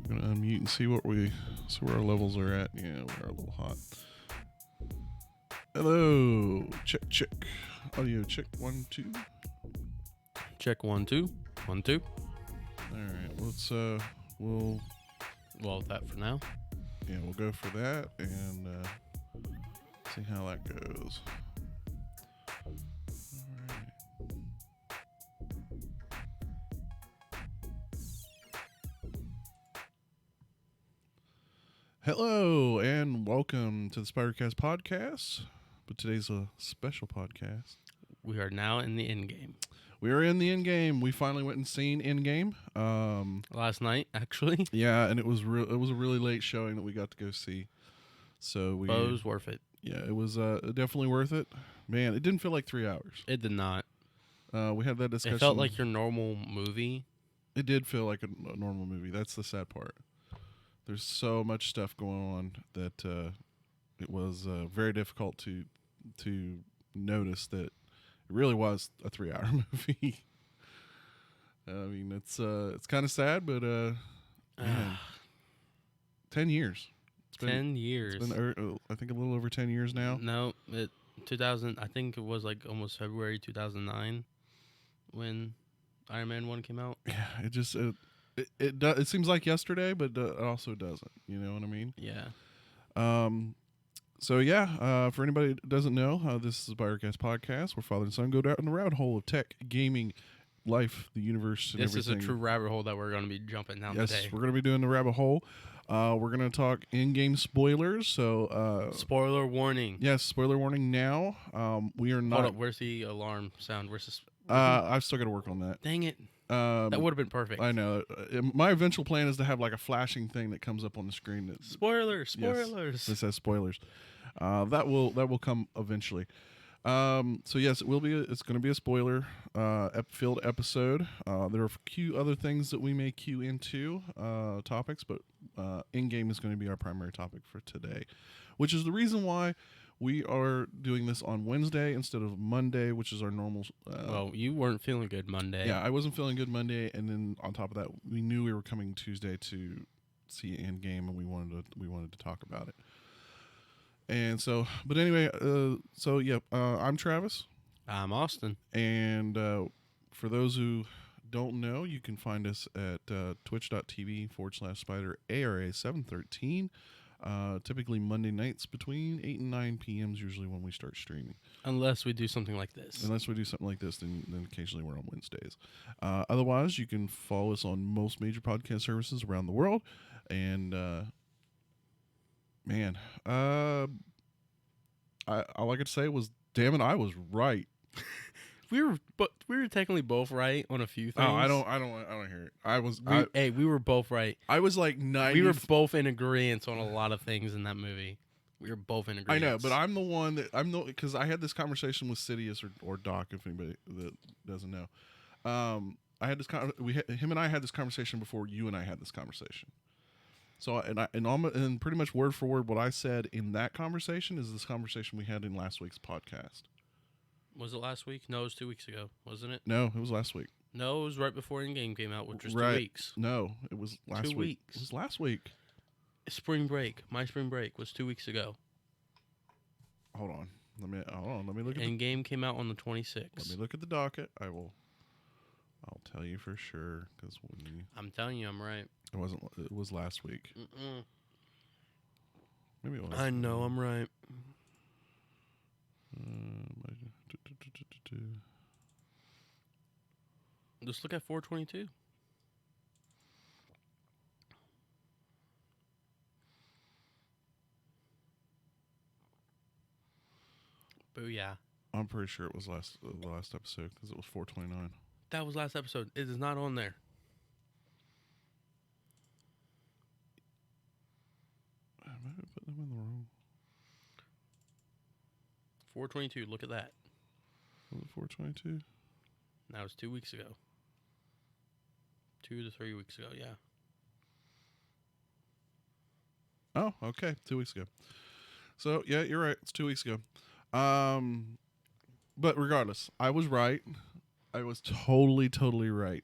I'm gonna unmute and see where our levels are at. Yeah, we are a little hot. Hello, check. Audio check 1 2. Check 1 2 1 2. All right, let's Well, that for now. Yeah, we'll go for that and see how that goes. All right. Hello and welcome to the Spidercast Podcast. But today's a special podcast. We are now in the Endgame. We are in the Endgame. We finally went and seen Endgame. Last night, actually. Yeah, and it was a really late showing that we got to go see. So But it was worth it. Yeah, it was definitely worth it. Man, it didn't feel like 3 hours. It did not. We had that discussion. It felt like your normal movie. It did feel like a normal movie. That's the sad part. There's so much stuff going on that it was very difficult to notice that it really was a 3-hour movie. I mean, it's kind of sad, but man, 10 years. 10 years. It's been, I think, a little over 10 years now. No, 2000. I think it was like almost February 2009 when Iron Man 1 came out. Yeah, it seems like yesterday, but it also doesn't. You know what I mean? Yeah. So yeah, for anybody that doesn't know, this is a Spidercast Podcast where father and son go down the rabbit hole of tech, gaming, life, the universe, and everything. This is a true rabbit hole that we're going to be jumping down yes, today. We're going to be doing the rabbit hole. We're going to talk in-game spoilers. So spoiler warning. Yes, spoiler warning now. We are not. Hold up, where's the alarm sound? Where's this? I've still got to work on that. Dang it. That would have been perfect. I know. My eventual plan is to have like a flashing thing that comes up on the screen. That, spoilers. Yes, that says spoilers. That will come eventually. So yes, it's going to be a spoiler filled episode. There are a few other things that we may cue into topics, but in-game is going to be our primary topic for today, which is the reason why we are doing this on Wednesday instead of Monday, which is our normal. Well, you weren't feeling good Monday. Yeah, I wasn't feeling good Monday, and then on top of that, we knew we were coming Tuesday to see Endgame, and we wanted to talk about it. And so, but anyway, I'm Travis. I'm Austin. And for those who don't know, you can find us at twitch.tv/SpiderARA713. Typically Monday nights between 8 and 9 p.m. is usually when we start streaming. Unless we do something like this. Then occasionally we're on Wednesdays. Otherwise, you can follow us on most major podcast services around the world. And man, all I could say was, damn it, I was right. we were technically both right on a few things. Oh, I don't hear it. We were both right. I was like 90. We were both in agreement on a lot of things in that movie. We were both in agreement. I know, but because I had this conversation with Sidious or Doc, if anybody that doesn't know. I had this him and I had this conversation before you and I had this conversation. So and pretty much word for word, what I said in that conversation is this conversation we had in last week's podcast. Was it last week? No, it was 2 weeks ago, wasn't it? No, it was last week. No, it was right before Endgame came out, which was 2 weeks. No, it was last week. 2 weeks. It was last week. Spring break. My spring break was 2 weeks ago. Hold on. Let me look at Endgame came out on the 26th. Let me look at the docket. I'll tell you for sure, because I'm telling you, I'm right. It was last week. Maybe it was. I know I'm right. Just look at 422. Booyah. I'm pretty sure it was the last episode because it was 429. That was last episode. It is not on there. I might have put them in the wrong. 422. Look at that. Was it 422? That was 2 weeks ago. 2 to 3 weeks ago, yeah. Oh, okay. 2 weeks ago. So, yeah, you're right. It's 2 weeks ago. But regardless, I was right. I was totally right.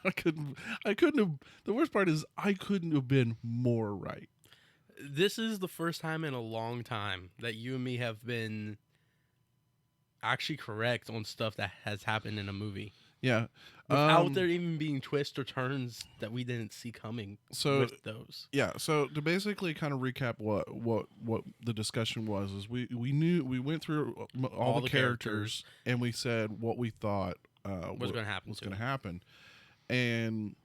I couldn't have. The worst part is I couldn't have been more right. This is the first time in a long time that you and me have been actually correct on stuff that has happened in a movie. Yeah. Without there even being twists or turns that we didn't see coming with those. Yeah, so to basically kind of recap what the discussion was is we went through all the characters and we said what we thought was going to happen. And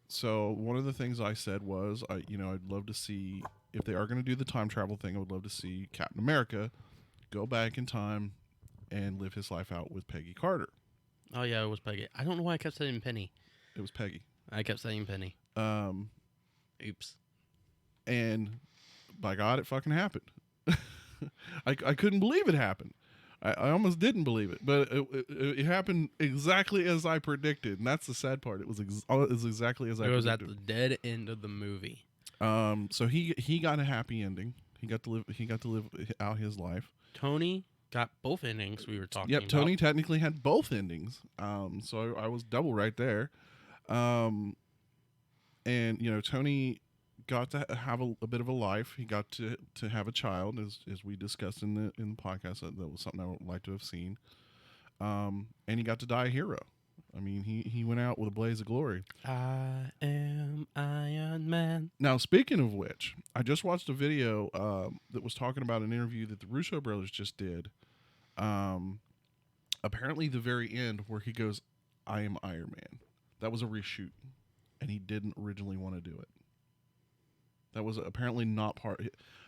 so one of the things I said was I'd love to see, if they are going to do the time travel thing, I would love to see Captain America go back in time and live his life out with Peggy Carter. Oh yeah, it was Peggy. I don't know why I kept saying Penny. It was Peggy. I kept saying Penny. Oops. And by God, it fucking happened. I couldn't believe it happened. I almost didn't believe it, but it happened exactly as I predicted, and that's the sad part. It was exactly as I predicted. It was at the dead end of the movie. So he got a happy ending. He got to live out his life. Tony got both endings we were talking about. Yep, Tony technically had both endings. So I was double right there. And Tony got to have a bit of a life. He got to have a child, as we discussed in the podcast. That was something I would like to have seen. And he got to die a hero. I mean, he went out with a blaze of glory. I am Iron Man. Now, speaking of which, I just watched a video that was talking about an interview that the Russo brothers just did. Apparently, the very end where he goes, "I am Iron Man," that was a reshoot, and he didn't originally want to do it. That was apparently not part.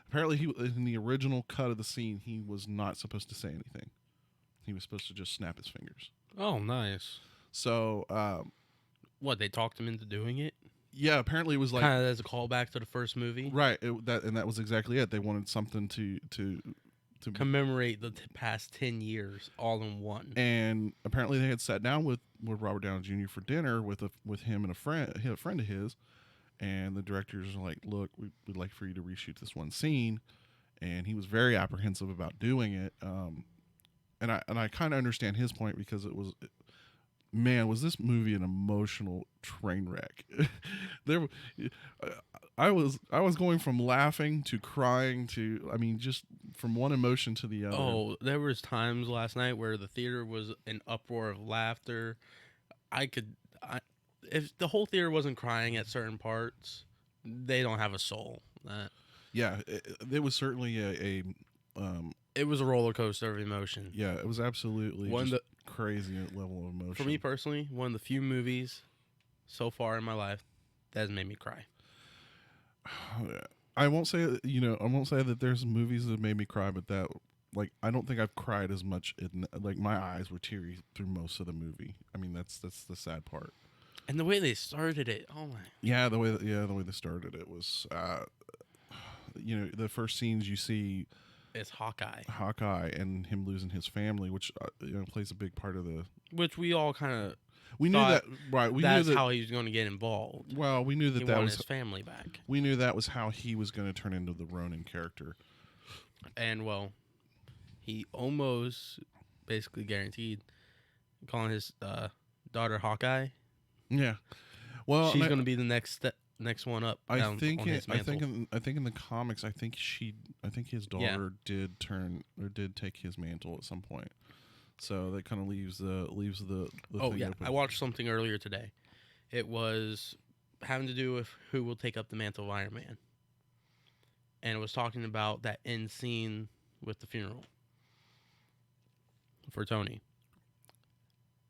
Apparently, in the original cut of the scene, he was not supposed to say anything. He was supposed to just snap his fingers. Oh, nice. So, what, they talked him into doing it? Yeah, apparently it was like kind of as a callback to the first movie, right? That was exactly it. They wanted something to commemorate the past 10 years all in one. And apparently they had sat down with Robert Downey Jr. for dinner with him and a friend of his, and the directors were like, "Look, we'd like for you to reshoot this one scene," and he was very apprehensive about doing it. And I kind of understand his point, because was this movie an emotional train wreck? I was going from laughing to crying to, I mean, just from one emotion to the other. Oh, there was times last night where the theater was an uproar of laughter. If the whole theater wasn't crying at certain parts, they don't have a soul. Yeah, it was certainly it was a roller coaster of emotion. Yeah, it was absolutely crazy level of emotion. For me personally, one of the few movies so far in my life that has made me cry. I won't say that there's movies that made me cry, but I don't think I've cried as much. My eyes were teary through most of the movie. I mean, that's the sad part. And the way they started it, oh my. Yeah, the way they started it was, the first scenes you see. It's Hawkeye and him losing his family, which plays a big part of the. Which we all kind of. We knew that, right? That's how he was going to get involved. Well, we knew that was his family back. We knew that was how he was going to turn into the Ronin character. And he almost basically guaranteed calling his daughter Hawkeye. Yeah, well, she's going to be the next one up. I think in the comics, I think his daughter did take his mantle at some point. So that kind of leaves the thing open. I watched something earlier today. It was having to do with who will take up the mantle of Iron Man, and it was talking about that end scene with the funeral for Tony.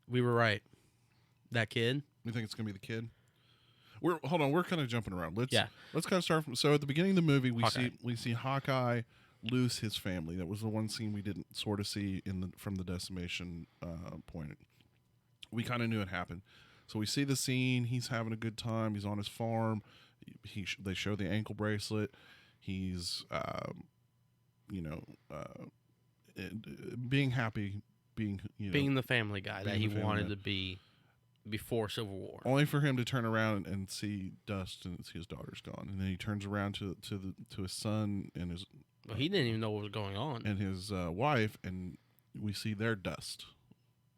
We were right. That kid. You think it's gonna be the kid? We're kind of jumping around. Let's kind of start from. So at the beginning of the movie, we see Hawkeye lose his family. That was the one scene we didn't sort of see from the decimation point. We kind of knew it happened. So we see the scene. He's having a good time. He's on his farm. They show the ankle bracelet. He's being happy, being the family guy that he wanted to be before Civil War. Only for him to turn around and see dust and see his daughter's gone. And then he turns around to his son and his. Well, he didn't even know what was going on. And his wife, and we see their dust.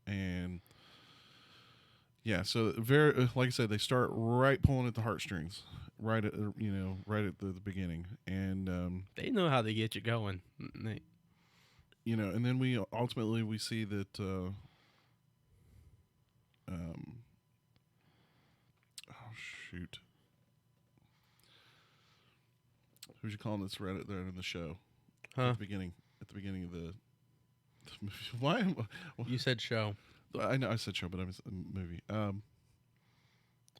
And Yeah, so very like I said, they start right pulling at the heartstrings, right at right at the beginning, and They know how to get you going. and then we ultimately we see that um, oh shoot, who's you calling that's right there in the show Huh? at the beginning of the why You said show. I know I said show, but I was movie.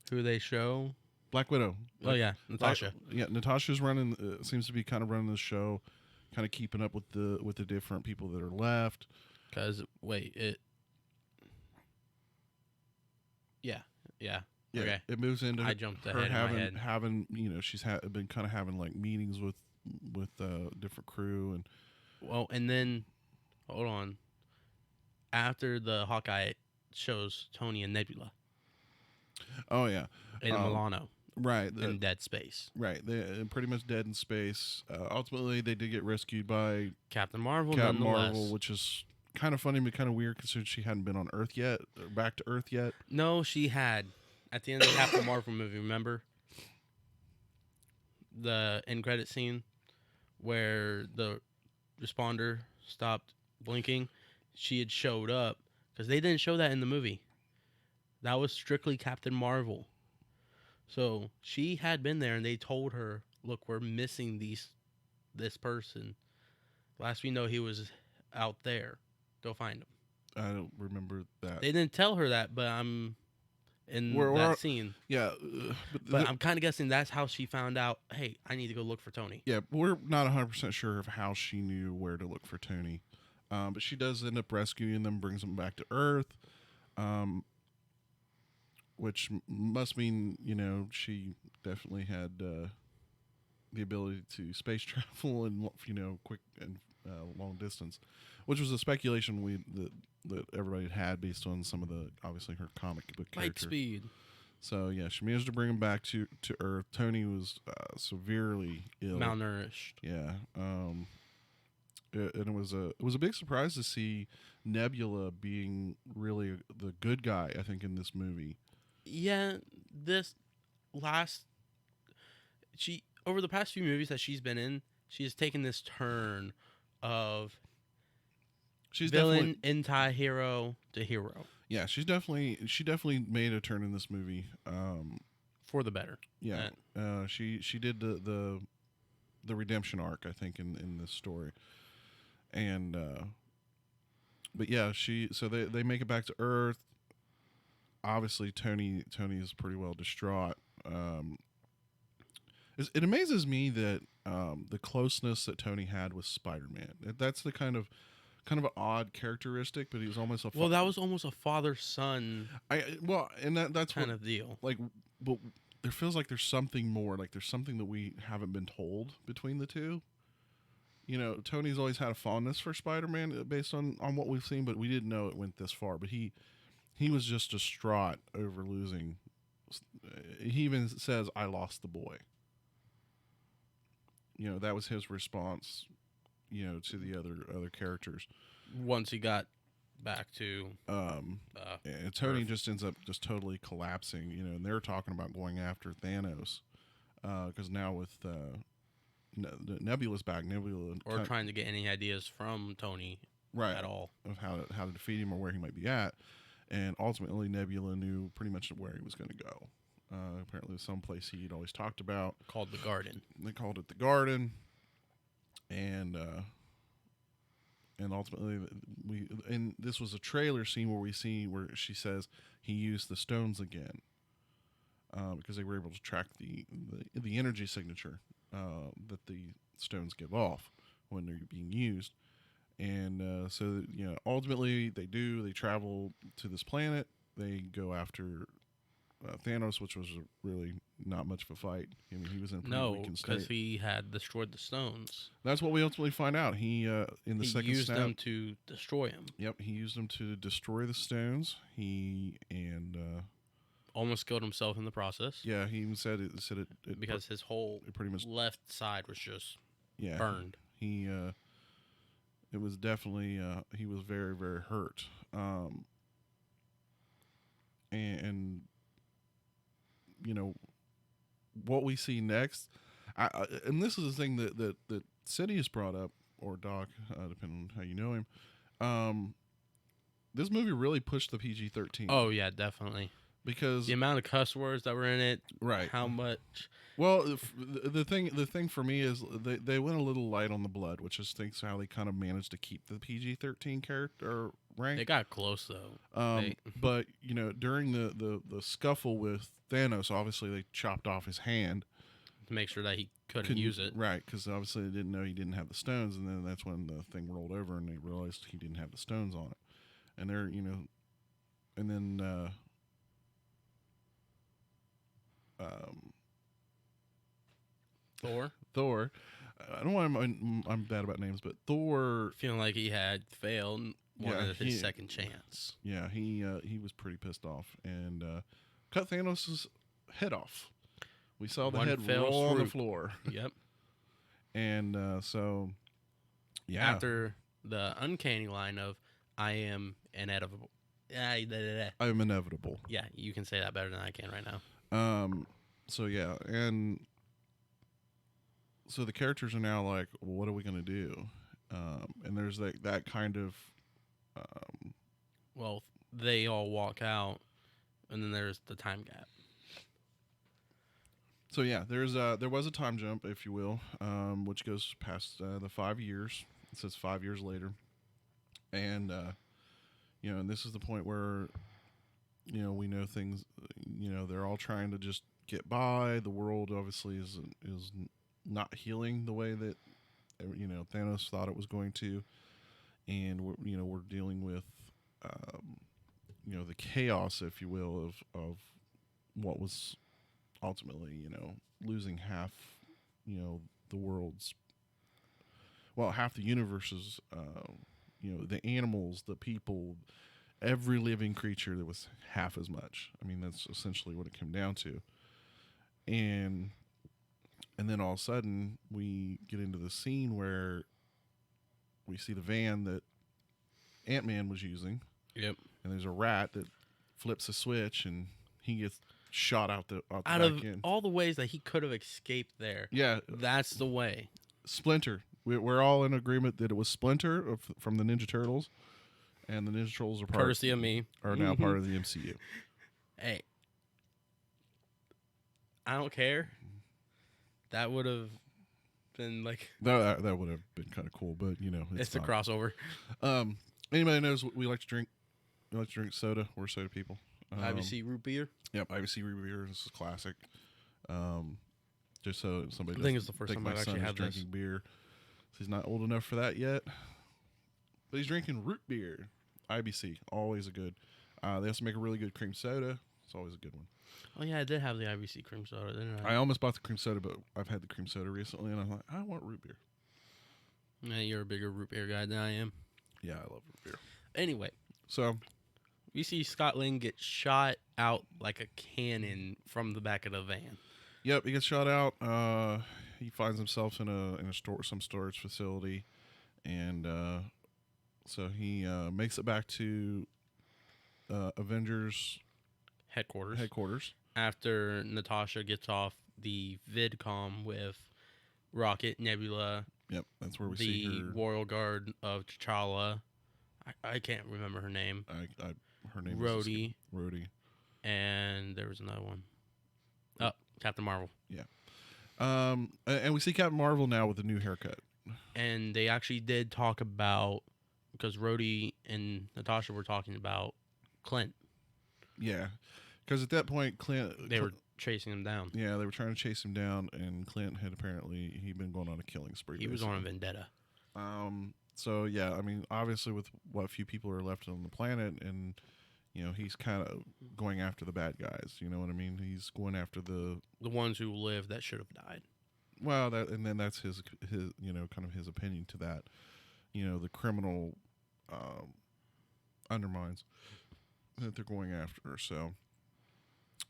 Who they show? Black Widow. Oh yeah, Natasha. Yeah, Natasha's running. Seems to be kind of running the show, kind of keeping up with the different people that are left. Because wait, yeah. Yeah, Okay. it moves into I jumped her ahead in my head. having she's been kind of having like meetings with different crew and Well, and then hold on. After the Hawkeye shows Tony and Nebula oh yeah in Milano right in dead space. right they're pretty much dead in space. Ultimately, they did get rescued by Captain Marvel, Captain nonetheless. Marvel, which is kind of funny but kind of weird considering she hadn't been on Earth yet, or back to Earth yet. No, she had. At the end of the Captain Marvel movie, remember? The end credit scene where the responder stopped blinking. She had showed up because they didn't show that in the movie. That was strictly Captain Marvel. So she had been there and they told her, look, we're missing this person. Last we know, he was out there. Go find him. I don't remember that. They didn't tell her that, but I'm in We're- that scene. Yeah, But I'm kind of guessing that's how she found out, hey, I need to go look for Tony. yeah, we're not 100% sure of how she knew where to look for Tony. But she does end up rescuing them, brings them back to Earth, which must mean, she definitely had the ability to space travel and, quick and long distance, which was a speculation that everybody had based on some of obviously her comic book Light character. speed. So, yeah, she managed to bring him back to Earth. Tony was severely ill. Malnourished. Yeah. And it was a big surprise to see Nebula being really the good guy, I think, in this movie. Yeah, she over the past few movies that she's been in, she has taken this turn of She's villain, anti-hero to hero yeah, she definitely made a turn in this movie. for the better. Yeah, she did the redemption arc, I think, in this story, and but yeah, they make it back to Earth. Obviously, Tony is pretty well distraught. It amazes me that the closeness that Tony had with Spider-Man. That's the kind of an odd characteristic, but he was almost a Well, that was almost a father-son and that's kind what, of deal. like, but there feels like there's something more, like there's something that we haven't been told between the two. Tony's always had a fondness for Spider-Man based on what we've seen, but we didn't know it went this far. But he was just distraught over losing. He even says, "I lost the boy." That was his response. To the other characters. Once he got back to And Tony just ends up just totally collapsing. And they're talking about going after Thanos because now with Nebula's back, or trying to get any ideas from Tony right at all of how to defeat him or where he might be at. And ultimately, Nebula knew pretty much where he was going to go. Apparently, someplace he'd always talked about. Called the Garden. They called it the Garden. And ultimately, and this was a trailer scene where she says he used the stones again because they were able to track the energy signature that the stones give off when they're being used. And so ultimately they travel to this planet. They go after Thanos, which was really not much of a fight. I mean, he was in a pretty weakened state. Because he had destroyed the stones. That's what we ultimately find out. He in the second used snap, them to destroy him. Yep, he used them to destroy the stones. He almost killed himself in the process. Yeah, he even said it because his whole pretty much left side was just yeah burned. He it was definitely he was very, very hurt. and you know what we see next. And this is the thing that City has brought up, or Doc, depending on how you know him. This movie really pushed the PG-13. Oh yeah, definitely. Because the amount of cuss words that were in it, right? How much? Well, the thing for me is they went a little light on the blood, which is thinks how they kind of managed to keep the PG-13 character rank. They got close though. But during the scuffle with Thanos, obviously they chopped off his hand to make sure that he couldn't use it. Right, because obviously they didn't know he didn't have the stones, and then that's when the thing rolled over and they realized he didn't have the stones on it. And they're, and then Thor. I don't know why I'm bad about names, but Thor, feeling like he had failed and wanted his second chance. Yeah, he was pretty pissed off and cut Thanos' head off. We saw the head roll on the floor. Yep. And so, yeah. After the uncanny line of "I am inevitable." I'm inevitable. Yeah, you can say that better than I can right now. So yeah, and so the characters are now like, well, what are we gonna do? And there's that kind of. Well, they all walk out, and then there's the time gap. So yeah, there was a time jump, if you will, which goes past the 5 years. It says 5 years later, and and this is the point where, we know things. They're all trying to just get by. The world obviously is not healing the way that Thanos thought it was going to, and we're dealing with the chaos, if you will, of what was ultimately, losing half, the world's, half the universe's, the animals, the people, every living creature that was half as much. I mean, that's essentially what it came down to. And then all of a sudden we get into the scene where we see the van that Ant-Man was using. Yep. And there's a rat that flips a switch and he gets shot out the out back of end. All the ways that he could have escaped there. Yeah, that's the way. Splinter. We're all in agreement that it was Splinter from the Ninja Turtles, and the Ninja Turtles courtesy of me are now part of the MCU. Hey, I don't care. That would have been like that would have been kind of cool, but it's a crossover. Anybody knows what we like to drink? We like to drink soda. We're soda people. IBC root beer. Yep, IBC root beer. This is classic. Just so somebody. I think it's the first time I've actually had drinking beer. So he's not old enough for that yet, but he's drinking root beer. IBC, always a good. They also make a really good cream soda. It's always a good one. Oh yeah, I did have the IBC cream soda, didn't I? I almost bought the cream soda, but I've had the cream soda recently, and I'm like, I want root beer. Yeah, you're a bigger root beer guy than I am. Yeah, I love root beer. Anyway, so we see Scott Lang get shot out like a cannon from the back of the van. Yep, he gets shot out. He finds himself in some storage facility, and so he makes it back to Avengers headquarters after Natasha gets off the vidcom with Rocket, Nebula. Yep, that's where we see her. The Royal Guard of T'Challa. I can't remember her name. Her name Rhodey. is Rhodey. And there was another one. Oh, Captain Marvel. Yeah. And we see Captain Marvel now with a new haircut. And they actually did talk about, because Rhodey and Natasha were talking about Clint. Yeah. Because at that point, they were chasing him down. Yeah, they were trying to chase him down, and Clint had he'd been going on a killing spree. He was on a vendetta. So yeah, I mean, obviously with what few people are left on the planet, and he's kind of going after the bad guys. You know what I mean? He's going after the ones who lived that should have died. Well, and then that's his kind of his opinion to that. The criminal undermines that they're going after. So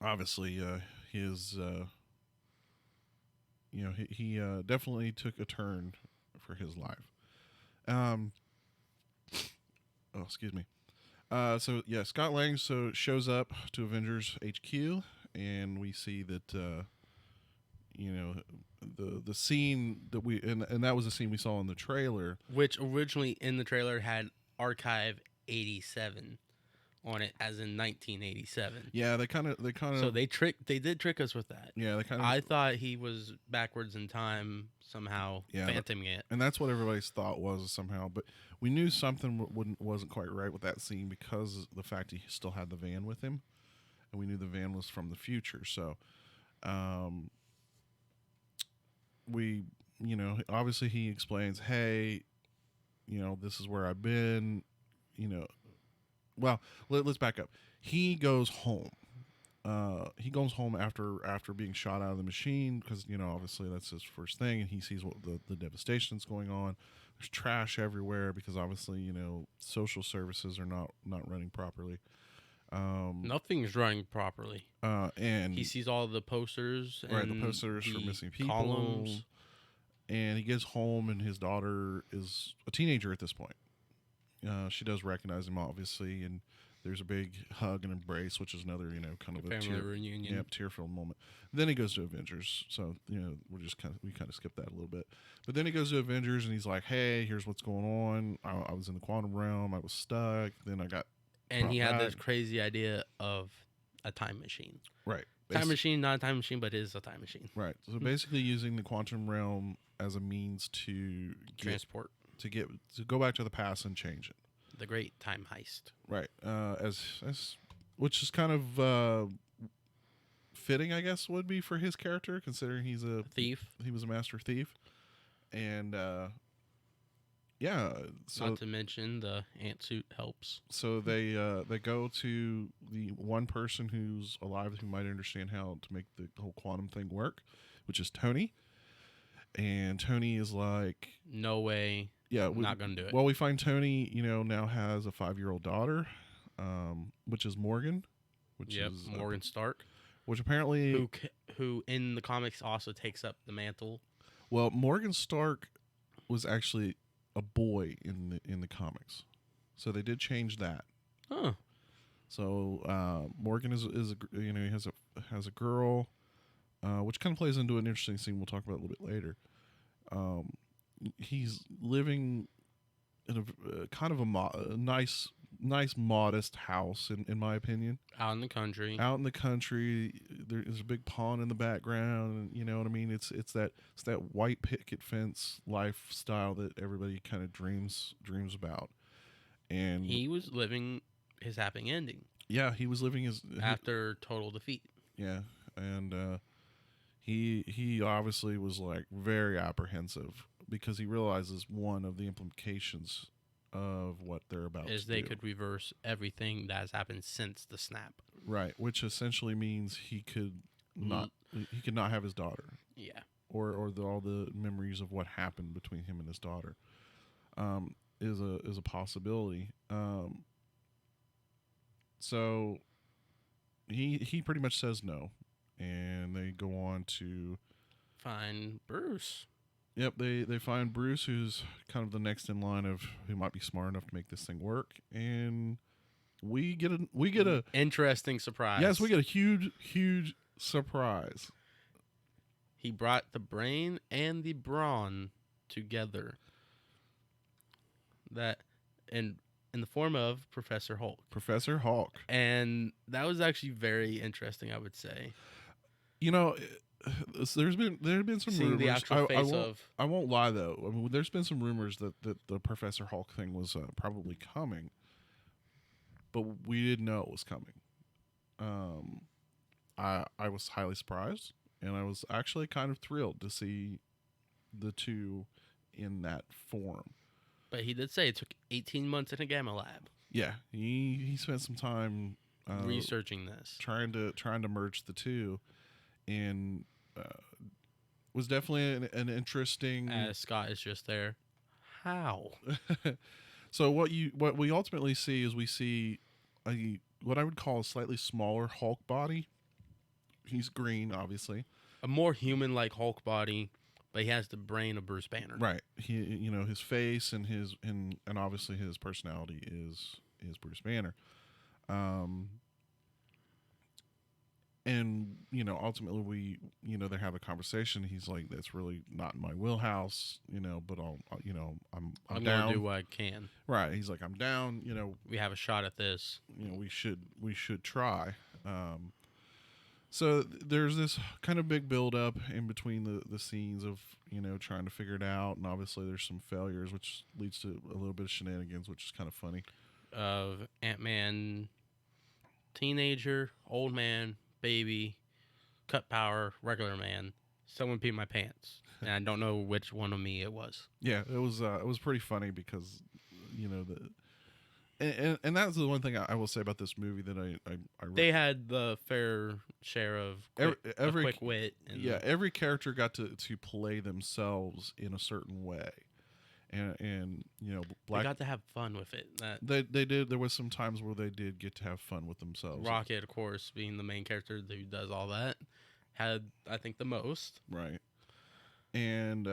obviously, his he definitely took a turn for his life. Oh, excuse me. So yeah, Scott Lang shows up to Avengers HQ, and we see that you know the scene that and that was the scene we saw in the trailer. Which originally in the trailer had Archive 87 on it, as in 1987. Yeah, they kind of So they did trick us with that. yeah, they kind of. I thought he was backwards in time somehow, phantoming it. And that's what everybody's thought was somehow, but we knew something wasn't quite right with that scene because of the fact he still had the van with him, and we knew the van was from the future. So, we, obviously he explains, hey, this is where I've been, well, let's back up. He goes home. He goes home after being shot out of the machine because obviously that's his first thing, and he sees what the devastation that's going on. There's trash everywhere because obviously social services are not running properly. Nothing's running properly. And he sees all the posters, right, the posters for missing people, columns. And he gets home, and his daughter is a teenager at this point. She does recognize him, obviously, and there's a big hug and embrace, which is another, kind of a family reunion. Yeah, tear-filled moment. Then he goes to Avengers, so we kind of skip that a little bit. But then he goes to Avengers, and he's like, "Hey, here's what's going on. I was in the quantum realm. I was stuck. Then I got." And he had this crazy idea of a time machine. Right. Time machine, not a time machine, but it is a time machine. Right. So basically, using the quantum realm as a means to transport. To go back to the past and change it. The great time heist. Right. As which is kind of fitting, I guess, would be for his character, considering he's a thief. He was a master thief. And yeah, so not to mention the ant suit helps. So they go to the one person who's alive who might understand how to make the whole quantum thing work, which is Tony. And Tony is like, no way. Yeah, not gonna do it. Well, we find Tony, now has a 5-year-old daughter, which is Morgan, which is Morgan Stark, which apparently who in the comics also takes up the mantle. Well, Morgan Stark was actually a boy in the comics, so they did change that. Huh. So Morgan is he has a girl, which kind of plays into an interesting scene we'll talk about a little bit later. He's living in a kind of a nice modest house, in my opinion. Out in the country. There's a big pond in the background, and you know what I mean. It's that white picket fence lifestyle that everybody kind of dreams about. And he was living his happy ending. Yeah, he was living his after total defeat. Yeah, and he obviously was like very apprehensive because he realizes one of the implications of what they're about is to they do. could reverse everything that has happened since the snap. Right, which essentially means he could not have his daughter. Yeah. Or all the memories of what happened between him and his daughter is a possibility. So he pretty much says no, and they go on to find Bruce. Yep, they find Bruce, who's kind of the next in line of who might be smart enough to make this thing work, and we get a interesting surprise. Yes, we get a huge surprise. He brought the brain and the brawn together. That in the form of Professor Hulk. Professor Hulk. And that was actually very interesting, I would say. There have been some seeing rumors. The actual face I won't lie though. I mean, there's been some rumors that the Professor Hulk thing was probably coming, but we didn't know it was coming. I was highly surprised, and I was actually kind of thrilled to see the two in that form. But he did say it took 18 months in a gamma lab. Yeah, he spent some time researching this, trying to merge the two, and was definitely an interesting. As Scott is just there. How? So what we ultimately see is we see what I would call a slightly smaller Hulk body. He's green, obviously. A more human-like Hulk body, but he has the brain of Bruce Banner. Right. He, his face and obviously his personality is Bruce Banner. And ultimately they have a conversation. He's like, that's really not in my wheelhouse, but I'm I'm down. gonna do what I can. Right. He's like, I'm down. We have a shot at this. We should try. So there's this kind of big build up in between the scenes of trying to figure it out, and obviously there's some failures, which leads to a little bit of shenanigans, which is kind of funny. Of Ant-Man, teenager, old man, baby, cut power, regular man. Someone peed my pants, and I don't know which one of me it was. Yeah, it was pretty funny because and that's the one thing I will say about this movie that I they had the fair share of quick wit. And every character got to play themselves in a certain way, and Black, they got to have fun with it. They did. There was some times where they did get to have fun with themselves. Rocket, of course, being the main character who does all that, had I think the most. Right, and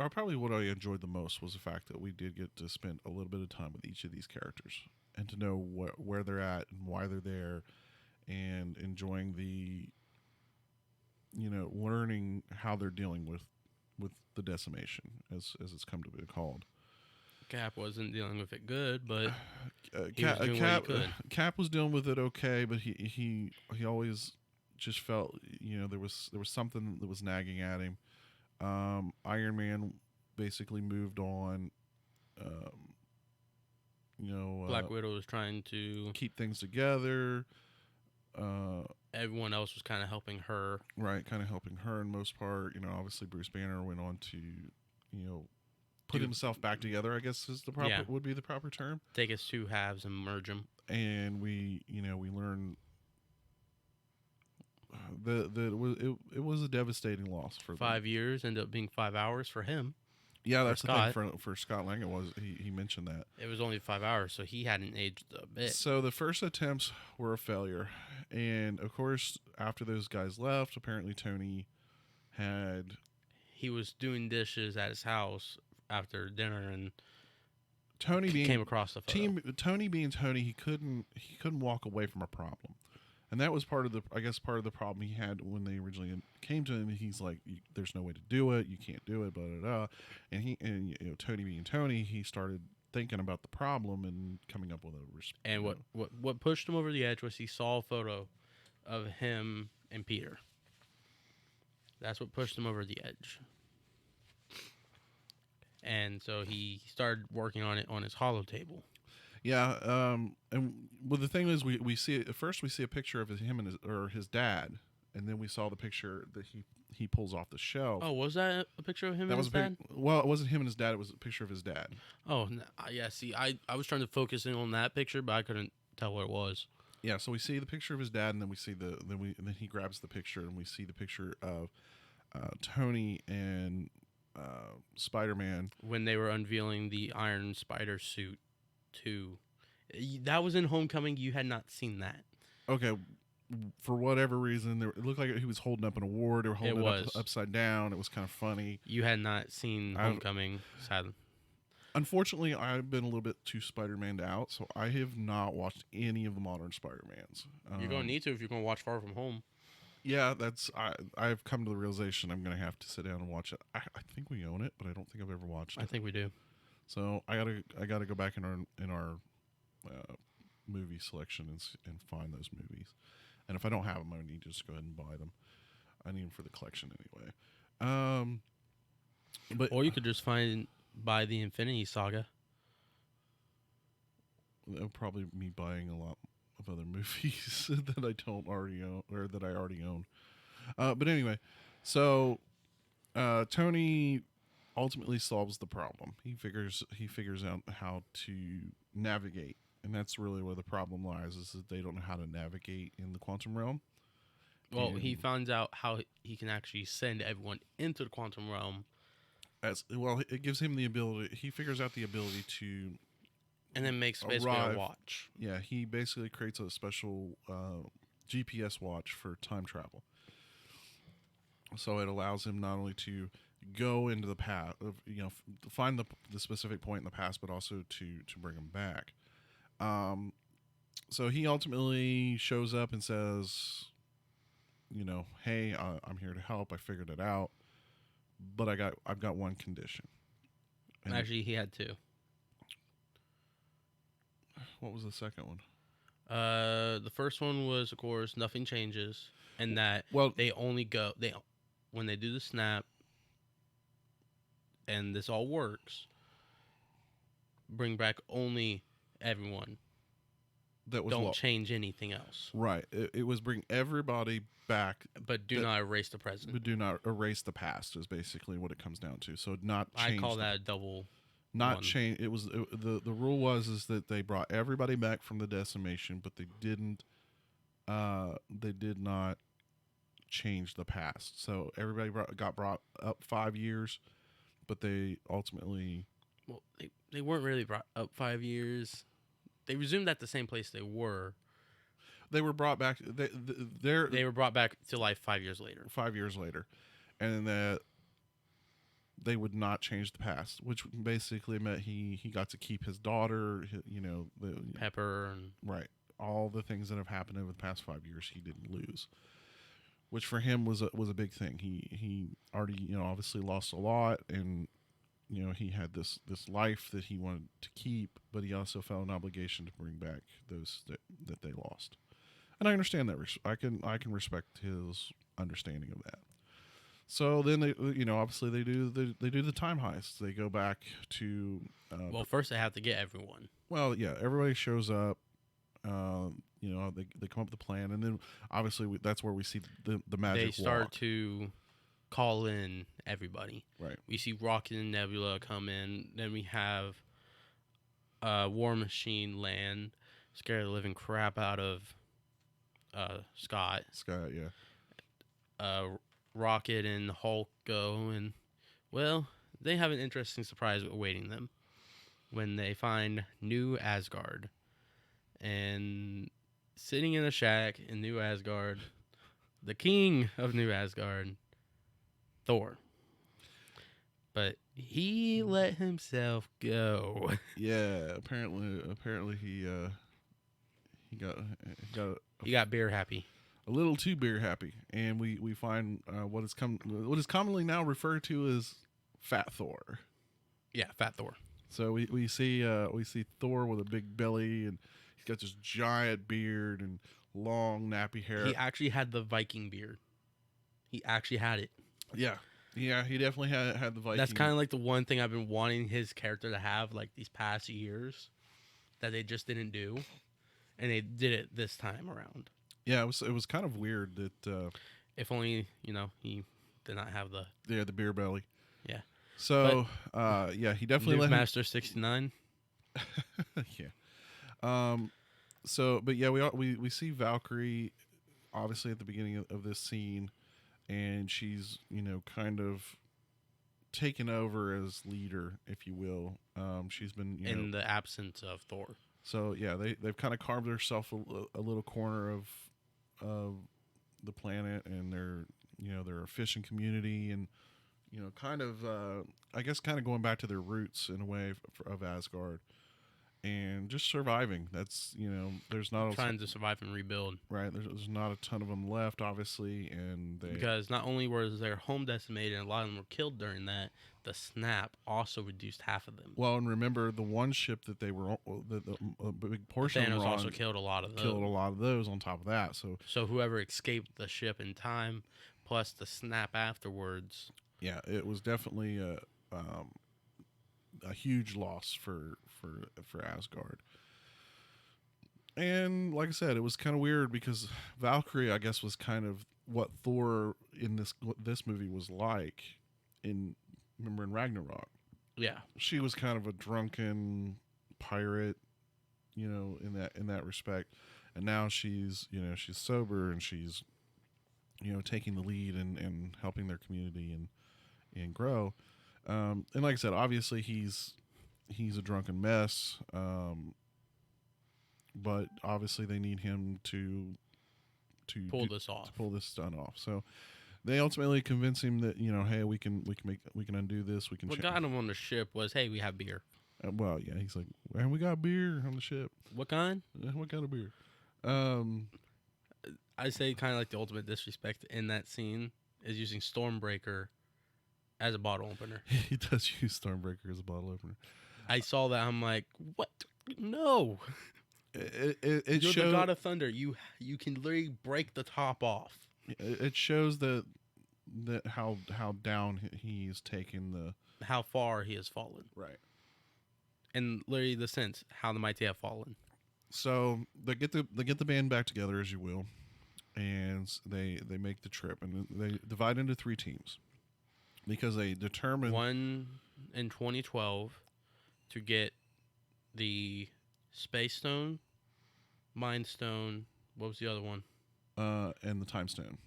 probably what I enjoyed the most was the fact that we did get to spend a little bit of time with each of these characters and to know where they're at and why they're there, and enjoying the learning how they're dealing with the decimation as it's come to be called. Cap wasn't dealing with it good, but he was doing what he could. Cap was dealing with it okay, but he always just felt there was something that was nagging at him. Iron Man basically moved on. Black Widow was trying to keep things together. Everyone else was kind of helping her. Right, kind of helping her in most part. Obviously Bruce Banner went on to, put himself back together, I guess would be the proper term. Take his two halves and merge them. And we learn that it was a devastating loss for 5 years, ended up being 5 hours for him. Yeah, that's the thing for Scott Lang. It was he mentioned that it was only 5 hours, so he hadn't aged a bit. So the first attempts were a failure, and of course, after those guys left, apparently Tony was doing dishes at his house after dinner, and Tony came across the photo. Tony being Tony, he couldn't walk away from a problem. And that was part of the problem he had when they originally came to him. He's like, "There's no way to do it. You can't do it." Blah blah blah. And Tony being Tony, he started thinking about the problem and coming up with a response. And what pushed him over the edge was he saw a photo of him and Peter. That's what pushed him over the edge. And so he started working on it on his holo table. Yeah, and the thing is, we see at first we see a picture of him and his dad, and then we saw the picture that he pulls off the shelf. Oh, was that a picture of him and his dad? Well, it wasn't him and his dad. It was a picture of his dad. Oh, yeah. See, I was trying to focus in on that picture, but I couldn't tell what it was. Yeah, so we see the picture of his dad, and then we see and then he grabs the picture, and we see the picture of Tony and Spider-Man when they were unveiling the Iron Spider suit. That was in Homecoming. You had not seen that. Okay, for whatever reason, it looked like he was holding up an award or holding it up upside down. It was kind of funny. You had not seen Homecoming, sadly. Unfortunately, I've been a little bit too Spider-Man'd out, so I have not watched any of the modern Spider-Mans. You're going to need to if you're going to watch Far From Home. Yeah, I've come to the realization I'm going to have to sit down and watch it. I think we own it, but I don't think I've ever watched it. I think we do. So I gotta go back in our movie selection and find those movies. And if I don't have them, I need to just go ahead and buy them. I need them for the collection anyway. Or you could just buy the Infinity Saga. That would probably be buying a lot of other movies that I don't already own or that I already own. But anyway, so Tony ultimately solves the problem. He figures out how to navigate, and that's really where the problem lies, is that they don't know how to navigate in the quantum realm. Well, he finds out how he can actually send everyone into the quantum realm. It gives him the ability. He figures out the ability to, and then makes basically a watch. Yeah, he basically creates a special GPS watch for time travel. So it allows him not only to go into the past, find the specific point in the past, but also to bring him back. So he ultimately shows up and says, hey, I'm here to help. I figured it out, but I've got one condition. And Actually, he had two. what was the second one? The first one was, of course, nothing changes, and that they only go when they do the snap, and this all works. Bring back only everyone. That was don't change anything else. Right. It was bring everybody back, but do not erase the present. But do not erase the past is basically what it comes down to. So not change. I call that a double. Not change. It was the rule was that they brought everybody back from the decimation, but they didn't. They did not change the past. So everybody got brought up 5 years, but they ultimately. Well, they weren't really brought up 5 years. They resumed at the same place they were. They were brought back. They were brought back to life 5 years later. 5 years later, and that they would not change the past, which basically meant he got to keep his daughter. Pepper and right, all the things that have happened over the past 5 years he didn't lose, which for him was a big thing. He already obviously lost a lot, and he had this life that he wanted to keep, but he also felt an obligation to bring back those that they lost. And I understand that. I can respect his understanding of that. So then they, obviously they do the time heist. They go back to. Well, first they have to get everyone. Well, yeah, everybody shows up. They come up with the plan, and then obviously that's where we see the magic. They start to call in everybody. Right. We see Rocket and Nebula come in. Then we have War Machine land, scare the living crap out of Scott. Scott, yeah. Rocket and Hulk go, and well, they have an interesting surprise awaiting them when they find New Asgard. And sitting in a shack in New Asgard, the king of New Asgard, Thor. But he let himself go. Yeah, apparently he got beer happy. A little too beer happy, and we find what is commonly now referred to as Fat Thor. Yeah, Fat Thor. So we see Thor with a big belly, and he's got this giant beard and long nappy hair. He actually had the Viking beard. He actually had it. Yeah, he definitely had the Viking. That's kind of like the one thing I've been wanting his character to have, like these past years, that they just didn't do, and they did it this time around. Yeah, it was kind of weird that if only he did not have the the beer belly. Yeah. So he definitely let Master 69. Yeah. So, but yeah, we see Valkyrie obviously at the beginning of this scene, and she's kind of taken over as leader, if you will. She's been in the absence of Thor. So yeah, they've kind of carved themselves a little corner of the planet, and they're a fishing community, and kind of I guess kind of going back to their roots in a way of Asgard, and just surviving. That's there's not trying to survive and rebuild. Right, there's not a ton of them left, obviously, and because not only was their home decimated and a lot of them were killed during that, the snap also reduced half of them. Well, and remember the one ship that they were the big portion Thanos of also killed a lot of those. Killed a lot of those on top of that. So whoever escaped the ship in time, plus the snap afterwards. Yeah, it was definitely a huge loss for Asgard. And like I said, it was kind of weird because Valkyrie, I guess, was kind of what Thor in this movie was like in Ragnarok. Yeah, she was kind of a drunken pirate, in that respect. And now she's sober, and she's taking the lead and helping their community and grow. And like I said, obviously he's a drunken mess. But obviously they need him to pull this off. To pull this stunt off. So They ultimately convince him that hey, we can undo this. We can. What got him on the ship was, hey, we have beer. Well, yeah, he's like, and we got beer on the ship. What kind? What kind of beer? I say kind of like the ultimate disrespect in that scene is using Stormbreaker as a bottle opener. He does use Stormbreaker as a bottle opener. I saw that. I'm like, what? No. It You're shows, the God of Thunder. You can literally break the top off. It shows that how down he's taken the How far he has fallen. right. And literally the sense how the mighty have fallen. So they get the band back together, as you will, and they make the trip, and they divide into 3 teams because they determine one in 2012 to get the Space Stone, Mind Stone. What was the other one? and the Time Stone.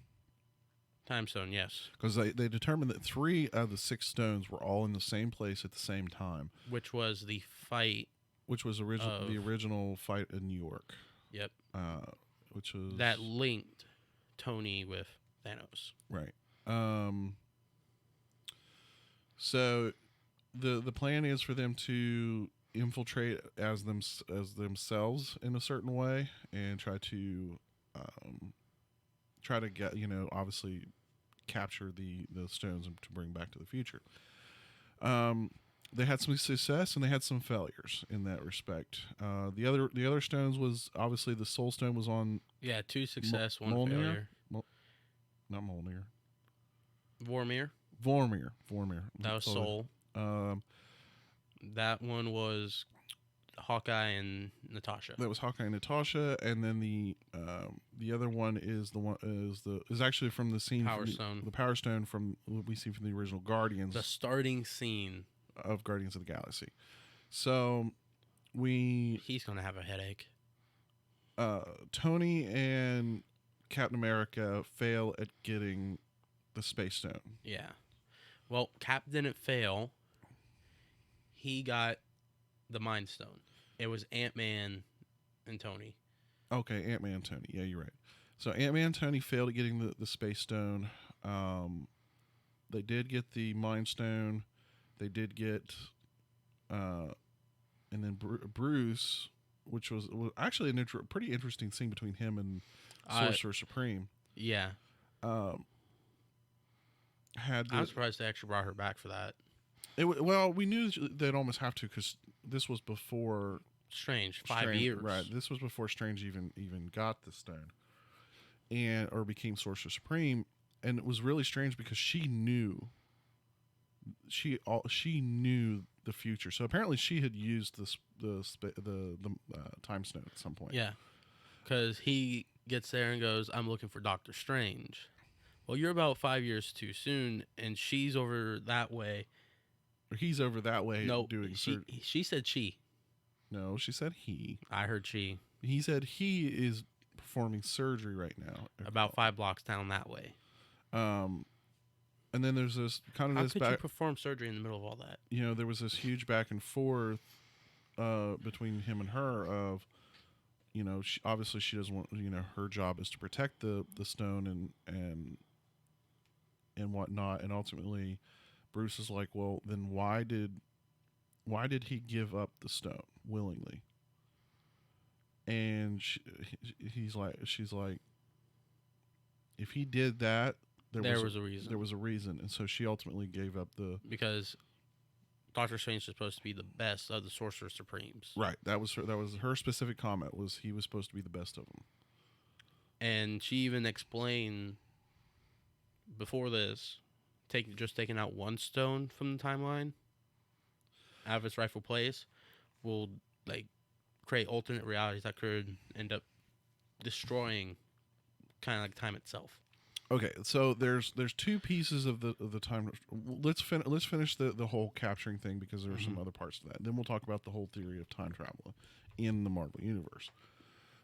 Time Stone, yes. Because they determined that 3 out of the 6 stones were all in the same place at the same time, Which was the fight. which was the original fight in New York. Yep. Which was That linked Tony with Thanos. right. So the plan is for them to infiltrate as themselves in a certain way and try to get obviously capture the stones to bring back to the future. They had some success and they had some failures in that respect. The other stones was obviously the Soul Stone was on. Yeah, 2 success, 1 Mjolnir? failure. Not Mjolnir. Vormir. Vormir. That was Soul. That one was Hawkeye and Natasha. That was Hawkeye and Natasha, and then the other one is actually from the scene Power Stone. The Power Stone from what we see from the original Guardians. The starting scene of Guardians of the Galaxy. So he's gonna have a headache. Tony and Captain America fail at getting the Space Stone. Yeah. Well, Cap didn't fail. He got the Mind Stone. It was Ant-Man and Tony. Okay, Ant-Man and Tony. Yeah, you're right. So Ant-Man and Tony failed at getting the Space Stone. They did get the Mind Stone. They did get, and then Bruce, which was actually a pretty interesting scene between him and Sorcerer Supreme. Yeah. I'm surprised they actually brought her back for that. Well, we knew they'd almost have to because this was before Strange. 5 years. Right. This was before Strange even got the stone, or became Sorcerer Supreme, and it was really strange because she knew. She knew the future, so apparently she had used the Time Stone at some point. Yeah, because he gets there and goes, "I'm looking for Doctor Strange." Well, you're about 5 years too soon, and she's over that way. Or he's over that way. No, doing she said she. No, she said he. I heard she. He said he is performing surgery right now. About 5 blocks down that way. And then there's this kind of How this could you perform surgery in the middle of all that? There was this huge back and forth between him and her of, obviously she doesn't want, her job is to protect the stone and whatnot, and ultimately Bruce is like, well, then why did he give up the stone willingly? And she's like, if he did that, there was a reason. There was a reason, and so she ultimately gave up because Doctor Strange is supposed to be the best of the Sorcerer Supremes. Right. That was her specific comment. Was he was supposed to be the best of them. And she even explained before this, taking out one stone from the timeline out of its rightful place will create alternate realities that could end up destroying kind of like time itself. Okay, so there's 2 pieces of the time. Let's finish the whole capturing thing because there are some other parts to that. Then we'll talk about the whole theory of time travel in the Marvel universe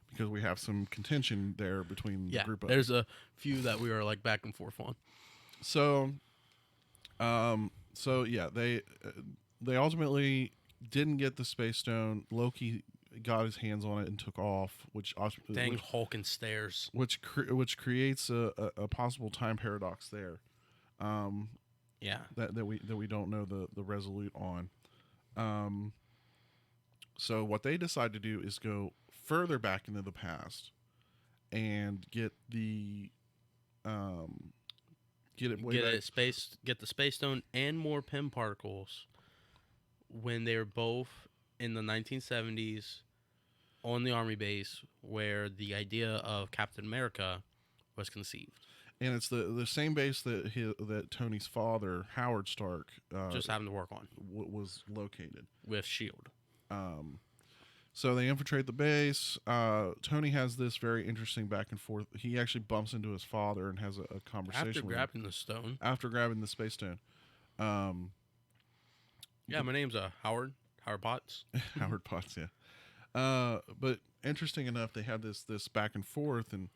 because we have some contention there between the group. There's a few that we are back and forth on. So yeah, they ultimately didn't get the Space Stone. Loki got his hands on it and took off, Dang Hulk and stairs. which creates a possible time paradox there. Yeah. That we don't know the resolute on. So what they decide to do is go further back into the past and get the get the space stone and more Pym particles when they were both in the 1970s on the army base where the idea of Captain America was conceived. And it's the same base that Tony's father, Howard Stark, just happened to work on was located with Shield. So they infiltrate the base. Tony has this very interesting back and forth. He actually bumps into his father and has a conversation after with grabbing him. the stone. After grabbing the space stone. Yeah, my name's Howard Potts. Howard Potts, yeah. But interesting enough, they had this back and forth, and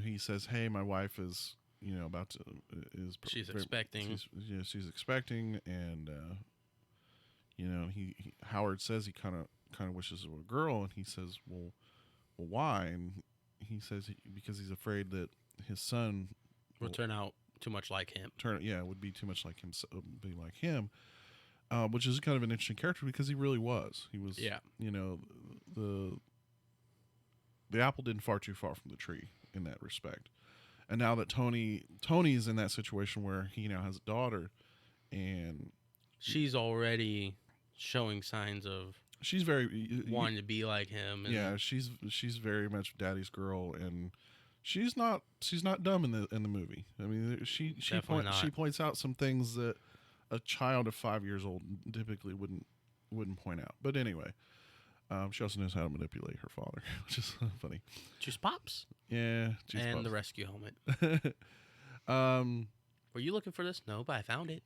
he says, "Hey, my wife is about to she's expecting. She's expecting, and Howard says he kind of wishes it were a girl, and he says, well, why? And he says because he's afraid that his son will turn out too much like him. Would be too much like him, be like him, which is kind of an interesting character because he really was. He was, the apple didn't fall too far from the tree in that respect. And now that Tony's in that situation where he now has a daughter, and she's already showing signs of she's very wanting to be like him. And she's very much daddy's girl, and she's not dumb in the movie. I mean, she points out some things that a child of 5 years old typically wouldn't point out. But anyway, she also knows how to manipulate her father, which is funny. Juice pops. Yeah, and the rescue helmet. Were you looking for this? No, but I found it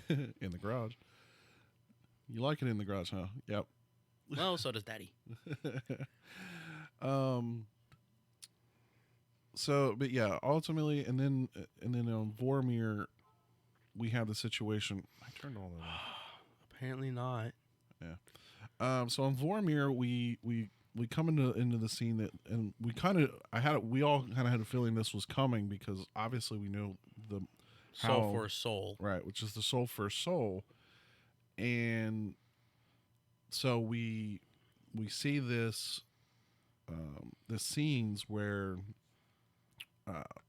in the garage. You like it in the garage, huh? Yep. Well, so does Daddy. So, but yeah, ultimately, and then on Vormir, we have the situation. I turned all that off. Apparently not. Yeah. So on Vormir, we come into the scene that, and we all kind of had a feeling this was coming because obviously we know the soul for soul, right, which is the soul for soul, and so we see this the scenes where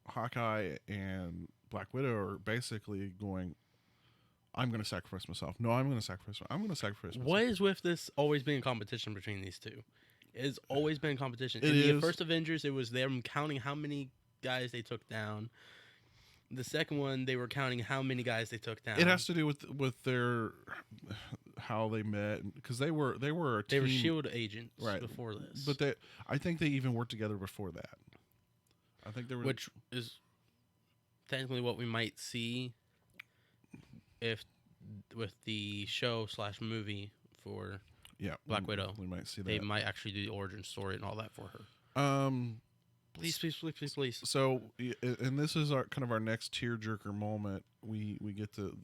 Hawkeye and Black Widow are basically going, I'm going to sacrifice myself. No, I'm going to sacrifice myself. What is with this always being competition between these two? It's always been competition. In the first Avengers, it was them counting how many guys they took down. The second one, they were counting how many guys they took down. It has to do with their how they met, because they were a team. They were SHIELD agents before this. But I think they even worked together before that. I think they were, which is technically what we might see if with the show / movie for Black Widow. We might see that. They might actually do the origin story and all that for her. Please. So, and this is our next tearjerker moment. We get to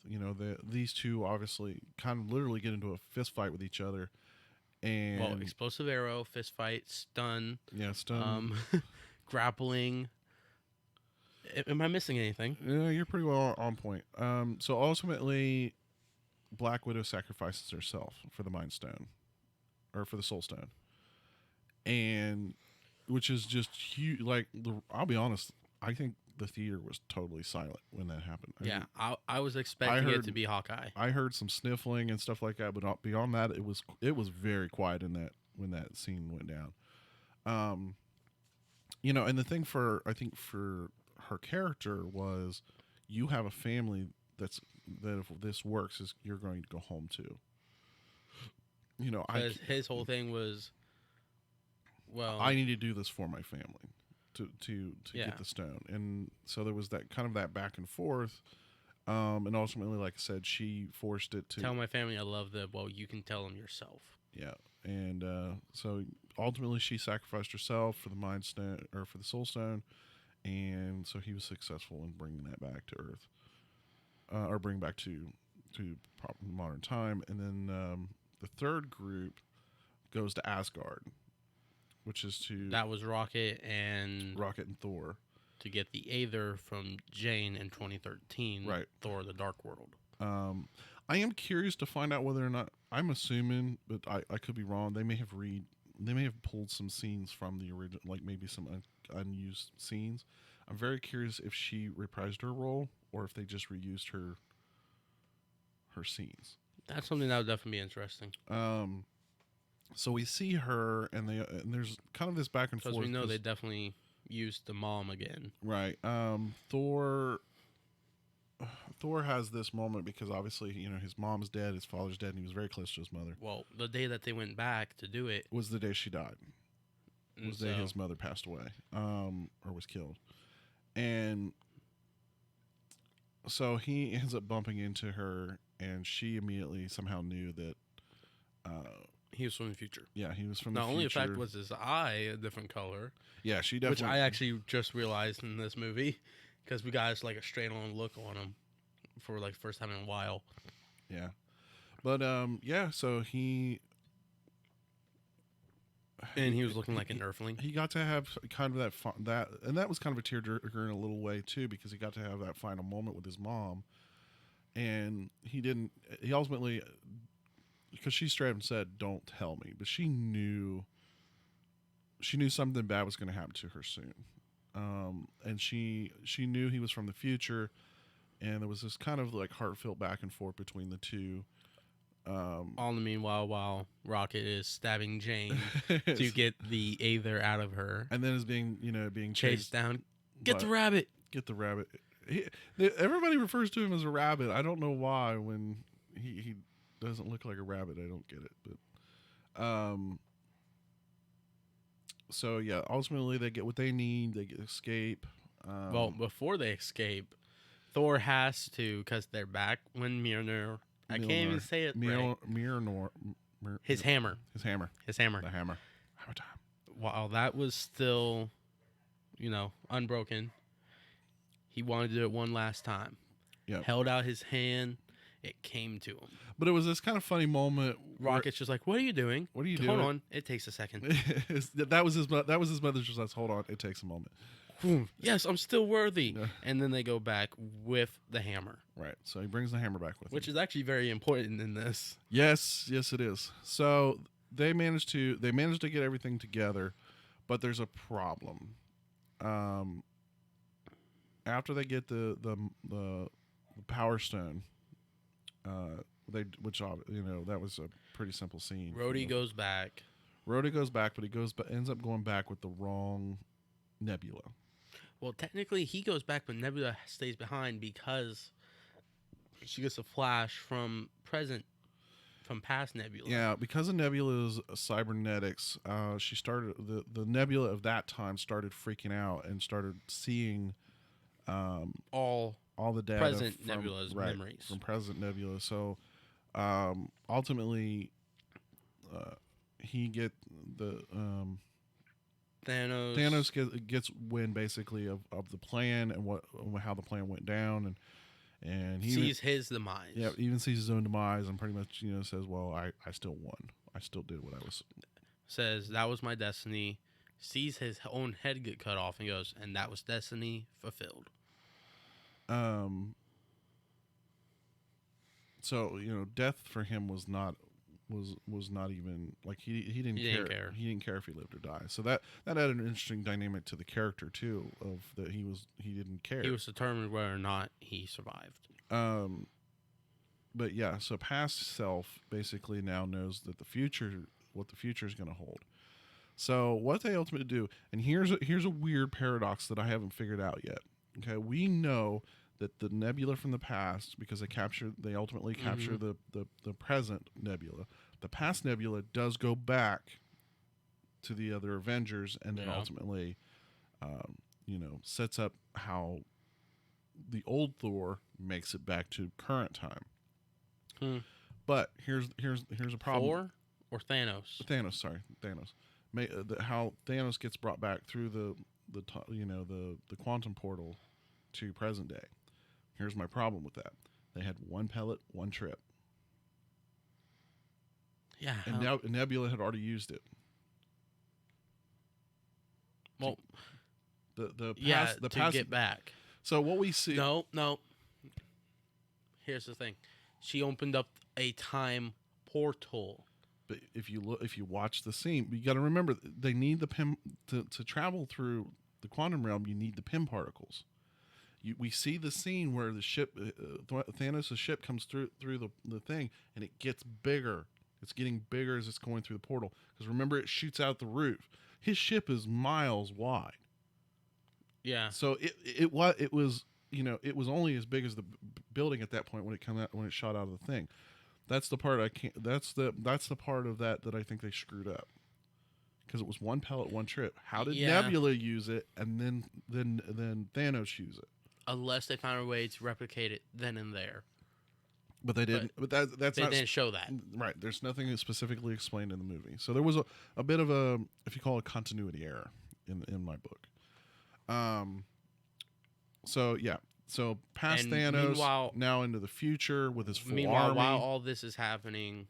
these two obviously kind of literally get into a fist fight with each other, and explosive arrow, fist fight, stun, grappling. Am I missing anything? Yeah, you're pretty well on point. So ultimately, Black Widow sacrifices herself for the Mind Stone, or for the Soul Stone, and which is just huge. Like, I'll be honest, I think the theater was totally silent when that happened. I was expecting it to be Hawkeye. I heard some sniffling and stuff like that, but beyond that, it was very quiet in that when that scene went down. And the thing for her character was, you have a family that if this works, is you're going to go home to. His whole thing was, I need to do this for my family to get the stone, and so there was that back and forth, and ultimately, like I said, she forced it to tell my family I love them. Well, you can tell them yourself. Yeah, and so ultimately, she sacrificed herself for the Mind Stone, or for the Soul Stone. And so he was successful in bringing that back to Earth, or bring back to modern time. And then The third group goes to Asgard, which is to That was Rocket and Thor. to get the Aether from Jane in 2013. Right. Thor: The Dark World. I am curious to find out whether or not, I'm assuming, but I could be wrong. They may have pulled some scenes from the original, like maybe some unused scenes. I'm very curious if she reprised her role or if they just reused her scenes. That's something that would definitely be interesting. So we see her, and there's kind of this back and forth. Because we know they definitely used the mom again. Right. Thor has this moment because obviously, his mom's dead, his father's dead, and he was very close to his mother. Well, the day that they went back to do it was the day she died. Was the day his mother passed away, or was killed. And so he ends up bumping into her, and she immediately somehow knew that he was from the future. Yeah, he was from the future. The only effect was his eye a different color. Yeah, she definitely. Which I actually just realized in this movie, because we got like a straight on look on him for like first time in a while. Yeah, but so he was looking like an Earthling. He got to have kind of that, and that was kind of a tearjerker in a little way too, because he got to have that final moment with his mom, and he ultimately, because she straight up said, "Don't tell me," but she knew something bad was going to happen to her soon, and she knew he was from the future, and there was this kind of like heartfelt back and forth between the two. All in the meanwhile, while Rocket is stabbing Jane to get the Aether out of her, and then is being chased down. Get the rabbit. Get the rabbit. Everybody refers to him as a rabbit. I don't know why. When he doesn't look like a rabbit, I don't get it. But so yeah, ultimately they get what they need. They escape. Well, before they escape, Thor has to, because they're back when Mjolnir. I can't even say it right. His hammer. The hammer. Hammer time. While that was still, unbroken, he wanted to do it one last time. Yeah. Held out his hand. It came to him. But it was this kind of funny moment. Rocket's just like, "What are you doing? What are you doing? Hold on. It takes a second." That was his mother's just like, "Hold on. It takes a moment." Yes, I'm still worthy. Yeah. And then they go back with the hammer. Right. So he brings the hammer back with him. Which is actually very important in this. Yes, it is. So they managed to get everything together, but there's a problem. After they get the Power Stone, that was a pretty simple scene. Rhodey goes back. But ends up going back with the wrong Nebula. Well, technically, he goes back, but Nebula stays behind because she gets a flash from past Nebula. Yeah, because of Nebula's cybernetics, she started the Nebula of that time started freaking out and started seeing all the data present Nebula's memories from present Nebula. So ultimately, he get the Thanos gets wind basically of the plan and how the plan went down, and he sees his demise. Yeah, even sees his own demise, and pretty much says, "Well, I still won. I still did what I was." Says that was my destiny. Sees his own head get cut off and goes, "And that was destiny fulfilled." So death for him was not even like he didn't care. He didn't care if he lived or died. So that added an interesting dynamic to the character too, of that he didn't care. He was determined whether or not he survived. But yeah, so past self basically now knows that what the future is going to hold. So what they ultimately do, and here's a weird paradox that I haven't figured out yet. Okay, we know that the Nebula from the past, because they ultimately capture the present Nebula. The past Nebula does go back to the other Avengers, and then ultimately, sets up how the old Thor makes it back to current time. But here's a problem. Thor or Thanos? Thanos. How Thanos gets brought back through the quantum portal to present day. Here's my problem with that. They had one pellet, one trip. Yeah. And Nebula had already used it. Well, The yeah, past, the to past. get back. So what we see. No. Here's the thing. She opened up a time portal. But if you watch the scene, you got to remember they need the Pym to travel through the quantum realm. You need the Pym particles. We see the scene where the ship, Thanos' ship, comes through the thing, and it gets bigger. It's getting bigger as it's going through the portal. Because remember, it shoots out the roof. His ship is miles wide. Yeah. So it was it was only as big as the building at that point when it shot out of the thing. That's the part I can't. That's the part of that I think they screwed up. Because it was one pellet, one trip. How did Nebula use it, and then Thanos use it? Unless they found a way to replicate it then and there. But they didn't. But that's they not, didn't show that. Right. There's nothing specifically explained in the movie. So there was a bit of a, if you call it, continuity error in my book. So yeah. So past And Thanos, now into the future with his full meanwhile, army. while all this is happening,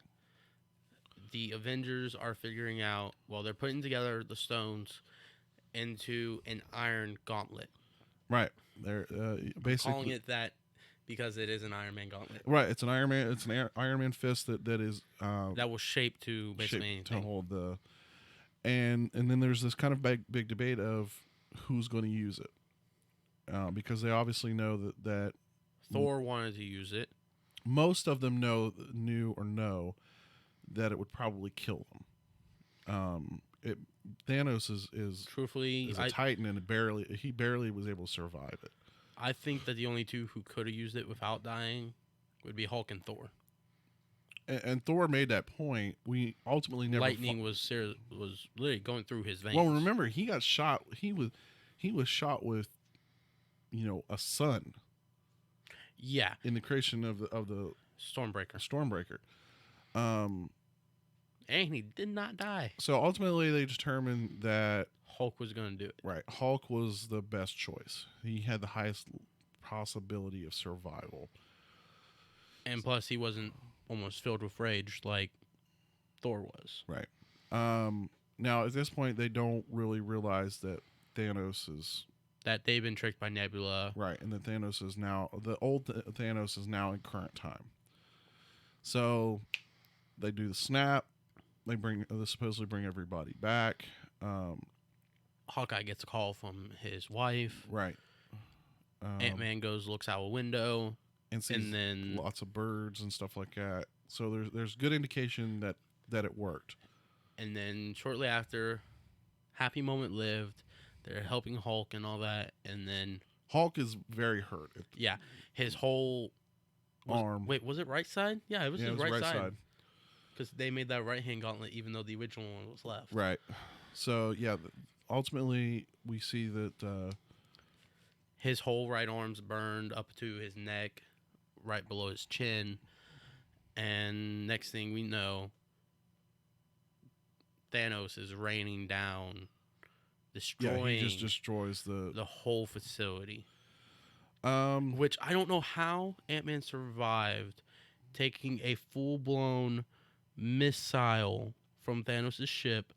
the Avengers are figuring out. Well, they're putting together the stones into an iron gauntlet. Right. They're basically Calling it that because it is an Iron Man gauntlet. Right. It's an Iron Man. It's an Iron Man fist that is that was shaped to basically anything. To hold the. And then there's this kind of big debate of who's going to use it. Because they obviously know that Thor wanted to use it. Most of them knew that it would probably kill them. Thanos is truthfully a Titan, and he barely was able to survive it. I think that the only two who could have used it without dying would be Hulk and Thor. And Thor made that point. We ultimately never. Lightning was literally going through his veins. Well, remember, he got shot. He was shot with, a sun. Yeah. In the creation of the Stormbreaker. And he did not die. So ultimately, they determined that Hulk was going to do it. Right. Hulk was the best choice. He had the highest possibility of survival. And plus, he wasn't almost filled with rage like Thor was. Right. Now, at this point, they don't really realize that Thanos is... That they've been tricked by Nebula. Right, and that Thanos is now... The old Thanos is now in current time. So, they do the snap. They supposedly bring everybody back. Hawkeye gets a call from his wife. Right. Ant-Man looks out a window. And then lots of birds and stuff like that. So there's good indication that it worked. And then shortly after, happy moment lived. They're helping Hulk and all that. And then Hulk is very hurt. Yeah, his whole arm. Wait, was it right side? Yeah, it was his right side. side. Because they made that right hand gauntlet, even though the original one was left. Right. So yeah, ultimately we see that his whole right arm's burned up to his neck, right below his chin, and next thing we know, Thanos is raining down, destroying. Yeah, he just destroys the whole facility. Which I don't know how Ant-Man survived taking a full-blown missile from Thanos' ship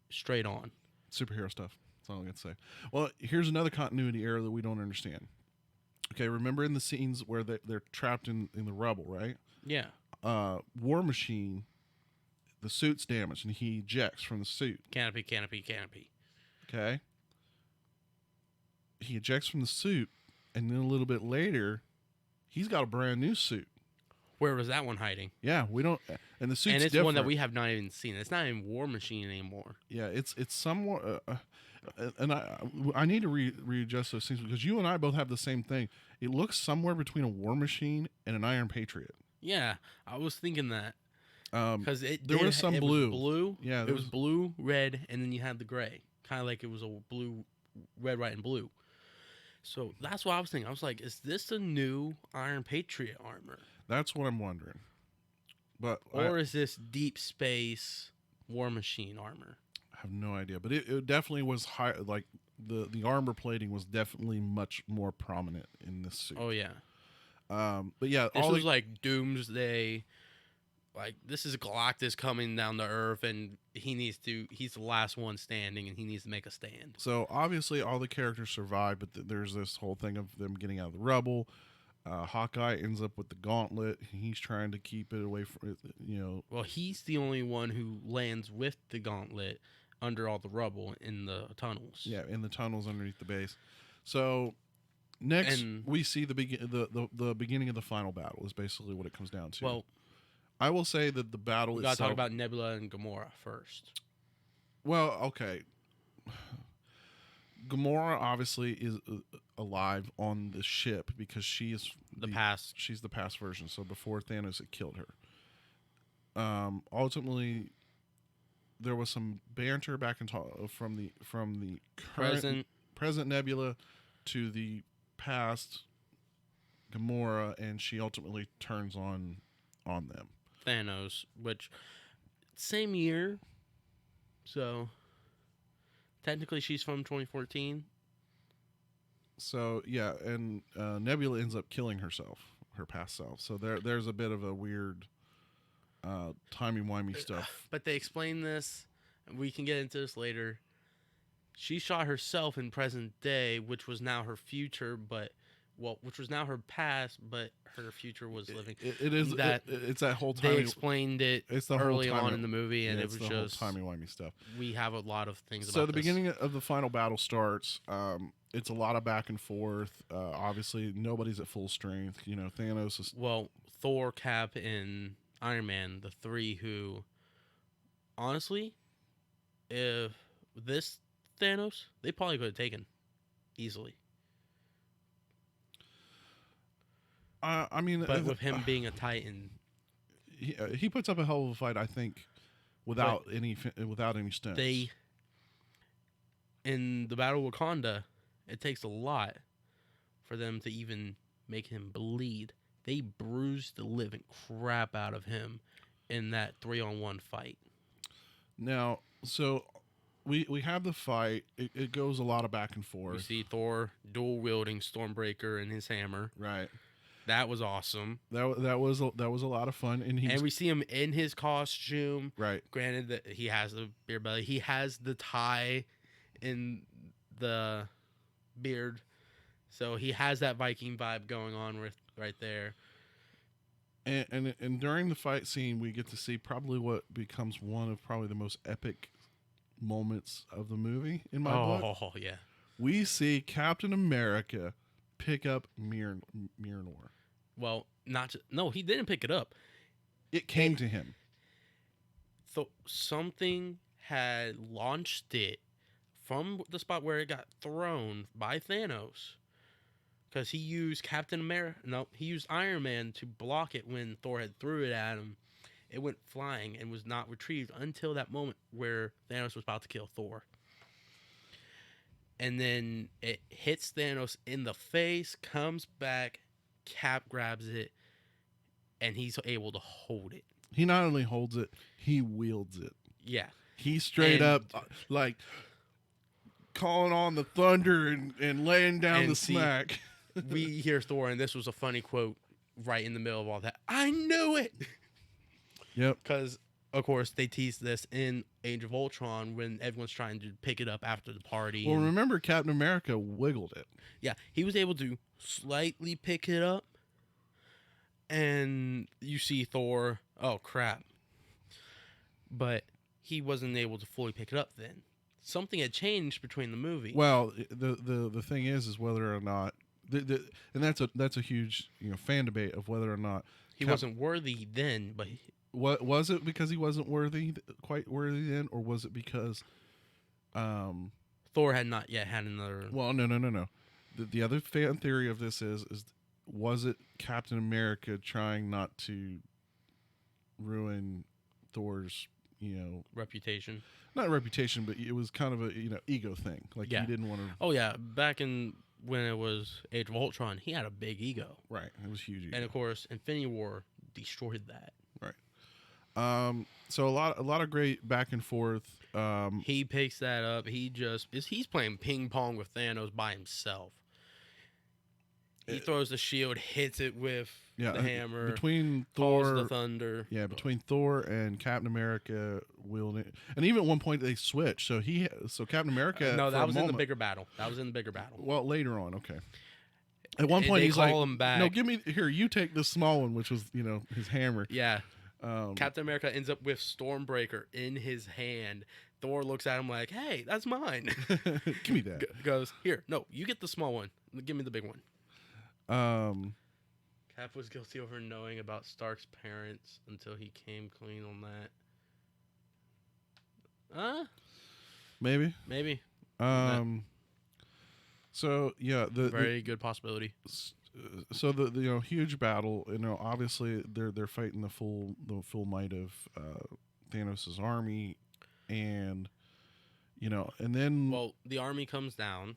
straight on. Superhero stuff. That's all I'm going to say. Well, here's another continuity error that we don't understand. Okay, remember in the scenes where they're trapped in the rubble, right? Yeah. War Machine, the suit's damaged, and he ejects from the suit. Canopy. Okay? He ejects from the suit, and then a little bit later, he's got a brand new suit. Where was that one hiding? Yeah, we don't... And the suit's and it's different. one that we have not even seen. It's not in War Machine anymore. Yeah, it's somewhat... and I need to readjust those things because you and I both have the same thing. It looks somewhere between a War Machine and an Iron Patriot. Yeah, I was thinking that. Because there was some blue. Was blue. Yeah, it was blue, red, and then you had the gray. Kind of like it was a blue, red, white, and blue. So that's what I was thinking. I was like, is this the new Iron Patriot armor? That's what I'm wondering. Or is this Deep Space War Machine armor? I have no idea. But it definitely was high. Like, the armor plating was definitely much more prominent in this suit. Oh, yeah. But yeah. This was like Doomsday like this is Galactus coming down to Earth, and he's the last one standing, and he needs to make a stand. So obviously all the characters survive, but there's this whole thing of them getting out of the rubble. Hawkeye ends up with the gauntlet. He's trying to keep it away from, Well, he's the only one who lands with the gauntlet under all the rubble in the tunnels. Yeah, in the tunnels underneath the base. So next we see the beginning of the final battle is basically what it comes down to. Well, I will say that the battle we itself... got to talk about Nebula and Gamora first. Well, okay. Gamora obviously is alive on the ship because she is the past. She's the past version. So before Thanos had killed her. Ultimately, there was some banter back and from the present Nebula to the past Gamora, and she ultimately turns on them. Thanos, which same year, so technically she's from 2014. So yeah, and Nebula ends up killing herself, her past self. So there's a bit of a weird timey-wimey stuff. But they explain this, and we can get into this later. She shot herself in present day, which was now her future, which was now her past, but her future was living. It is that it's that whole time. They explained it early on in the movie, and it was just timey-wimey stuff. We have a lot of things. So the beginning of the final battle starts. It's a lot of back and forth. Obviously, nobody's at full strength. Thanos is... Well, Thor, Cap, and Iron Man, the three who, honestly, if this Thanos, they probably could have taken easily. I mean, but with him being a Titan, he puts up a hell of a fight. I think without any stunts. In the Battle of Wakanda, it takes a lot for them to even make him bleed. They bruised the living crap out of him in that 3-on-1 fight. Now, so we have the fight. It goes a lot of back and forth. You see Thor dual wielding Stormbreaker and his hammer. Right. That was awesome. That was a lot of fun, and we see him in his costume. Right. Granted that he has the beard belly, he has the tie in the beard, so he has that Viking vibe going on with right there. And during the fight scene, we get to see probably what becomes one of probably the most epic moments of the movie in my book. Oh yeah. We see Captain America pick up Mjolnir. Well, no, he didn't pick it up. It came to him. So something had launched it from the spot where it got thrown by Thanos. Because he used he used Iron Man to block it when Thor had threw it at him. It went flying and was not retrieved until that moment where Thanos was about to kill Thor. And then it hits Thanos in the face, comes back, Cap grabs it, and he's able to hold it. He not only holds it, he wields it. Yeah. He straight up, like, calling on the thunder and laying down the smack. We hear Thor, and this was a funny quote right in the middle of all that. I knew it! Yep. Because, of course, they teased this in Age of Ultron when everyone's trying to pick it up after the party. Well, remember Captain America wiggled it. Yeah, he was able to slightly pick it up, and you see Thor, oh crap. But he wasn't able to fully pick it up then. Something had changed between the movie. Well, the thing is whether or not, and that's a huge fan debate of whether or not he wasn't worthy then, but... What was it because he wasn't quite worthy then, or was it because Thor had not yet had another? Well, no. The other fan theory of this is was it Captain America trying not to ruin Thor's reputation? Not reputation, but it was kind of a ego thing. Like he didn't want to. Oh yeah, back in when it was Age of Ultron, he had a big ego. Right, it was huge. Ego. And of course, Infinity War destroyed that. Right. So a lot of great back and forth. He picks that up. He's playing ping pong with Thanos by himself. He throws the shield, hits it with Yeah, the hammer, between calls Thor, the thunder. yeah, between Thor and Captain America wielding, and even at one point they switch. So Captain America. No, for that a was in the moment, bigger battle. That was in the bigger battle. Well, later on, okay. At one point They he's call like, him back. "No, give me here. You take this small one," which was his hammer. Yeah. Um, Captain America ends up with Stormbreaker in his hand. Thor looks at him like, "Hey, that's mine." give me that. Goes, "Here, no, you get the small one. Give me the big one." Cap was guilty over knowing about Stark's parents until he came clean on that. Maybe. Maybe. So yeah, Very good possibility. So the huge battle. Obviously they're fighting the full might of Thanos' army, and and then the army comes down,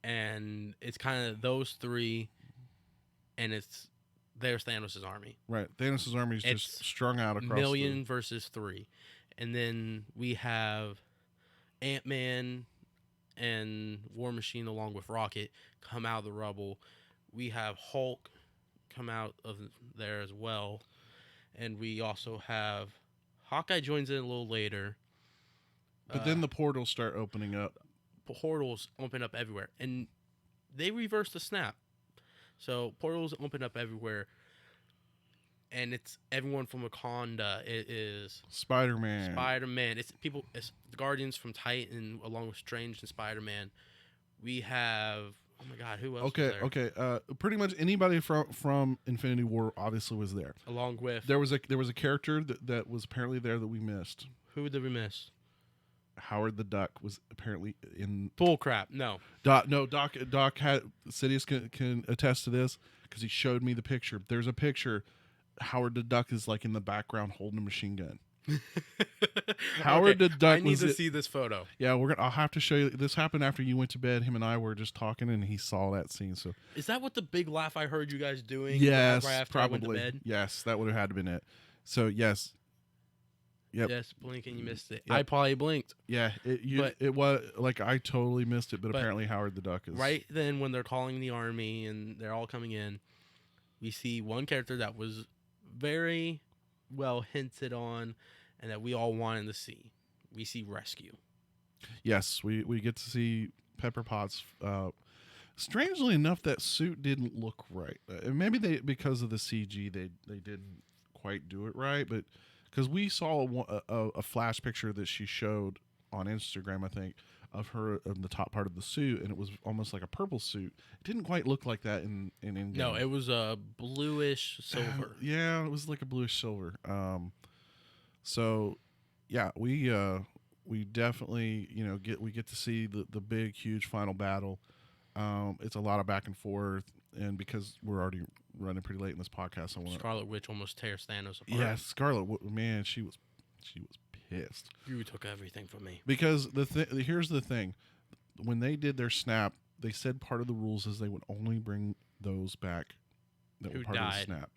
and it's kind of those three, and there's Thanos' army. Right, Thanos' army is just strung out across million versus 3, and then we have Ant-Man and War Machine along with Rocket come out of the rubble. We have Hulk come out of there as well, and we also have Hawkeye joins in a little later. But then the portals start opening up. Portals open up everywhere, and they reverse the snap. So portals open up everywhere, and it's everyone from Wakanda. It is Spider-Man. It's people. It's the Guardians from Titan, along with Strange and Spider-Man. We have, oh my God, who else? Okay. Pretty much anybody from Infinity War obviously was there. Along with there was a character that was apparently there that we missed. Who did we miss? Howard the Duck was apparently in. Bull crap. No. Doc had Sidious can attest to this because he showed me the picture. There's a picture. Howard the Duck is like in the background holding a machine gun. Howard the Duck. I need to see this photo. Yeah, I'll have to show you. This happened after you went to bed. Him and I were just talking, and he saw that scene. So is that what the big laugh I heard you guys doing? Yes, right after probably. I went to bed? Yes, that would have had to been it. So yes. Yep. Yes, blink and you missed it. Yep. I probably blinked. Yeah, it was like I totally missed it, but apparently Howard the Duck is right then when they're calling the army and they're all coming in. We see one character that was very well hinted on, and that we all wanted to see. We see Rescue. Yes, we get to see Pepper Potts. Strangely enough, that suit didn't look right. Maybe because of the CG they didn't quite do it right, but. Because we saw a flash picture that she showed on Instagram, I think, of her in the top part of the suit, and it was almost like a purple suit. It didn't quite look like that in Endgame. No, it was a bluish silver. Yeah, it was like a bluish silver. So, yeah, we definitely get to see the big, huge final battle. It's a lot of back and forth, and because we're already running pretty late in this podcast, I want Scarlet Witch almost tears Thanos apart. Yeah, Scarlet, man, she was pissed. You took everything from me. Because here's the thing, when they did their snap, they said part of the rules is they would only bring those back that were part of the snap,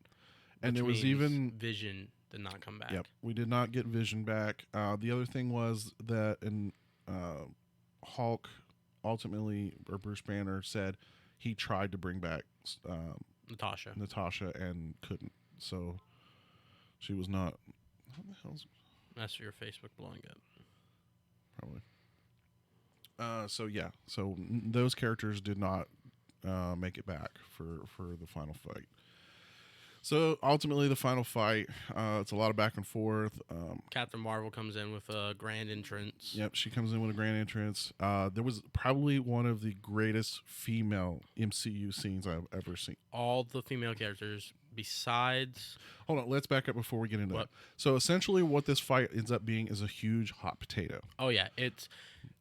and there was even Vision did not come back. Yep, we did not get Vision back. The other thing was that in Hulk, ultimately, or Bruce Banner said he tried to bring back Natasha and couldn't. So she was not. What the hell's? That's for your Facebook blowing up. Probably. So those characters did not make it back for the final fight. So ultimately, the final fight, it's a lot of back and forth. Captain Marvel comes in with a grand entrance. Yep, she comes in with a grand entrance. There was probably one of the greatest female MCU scenes I've ever seen. All the female characters besides... Hold on, let's back up before we get into that. So essentially what this fight ends up being is a huge hot potato. Oh, yeah. It's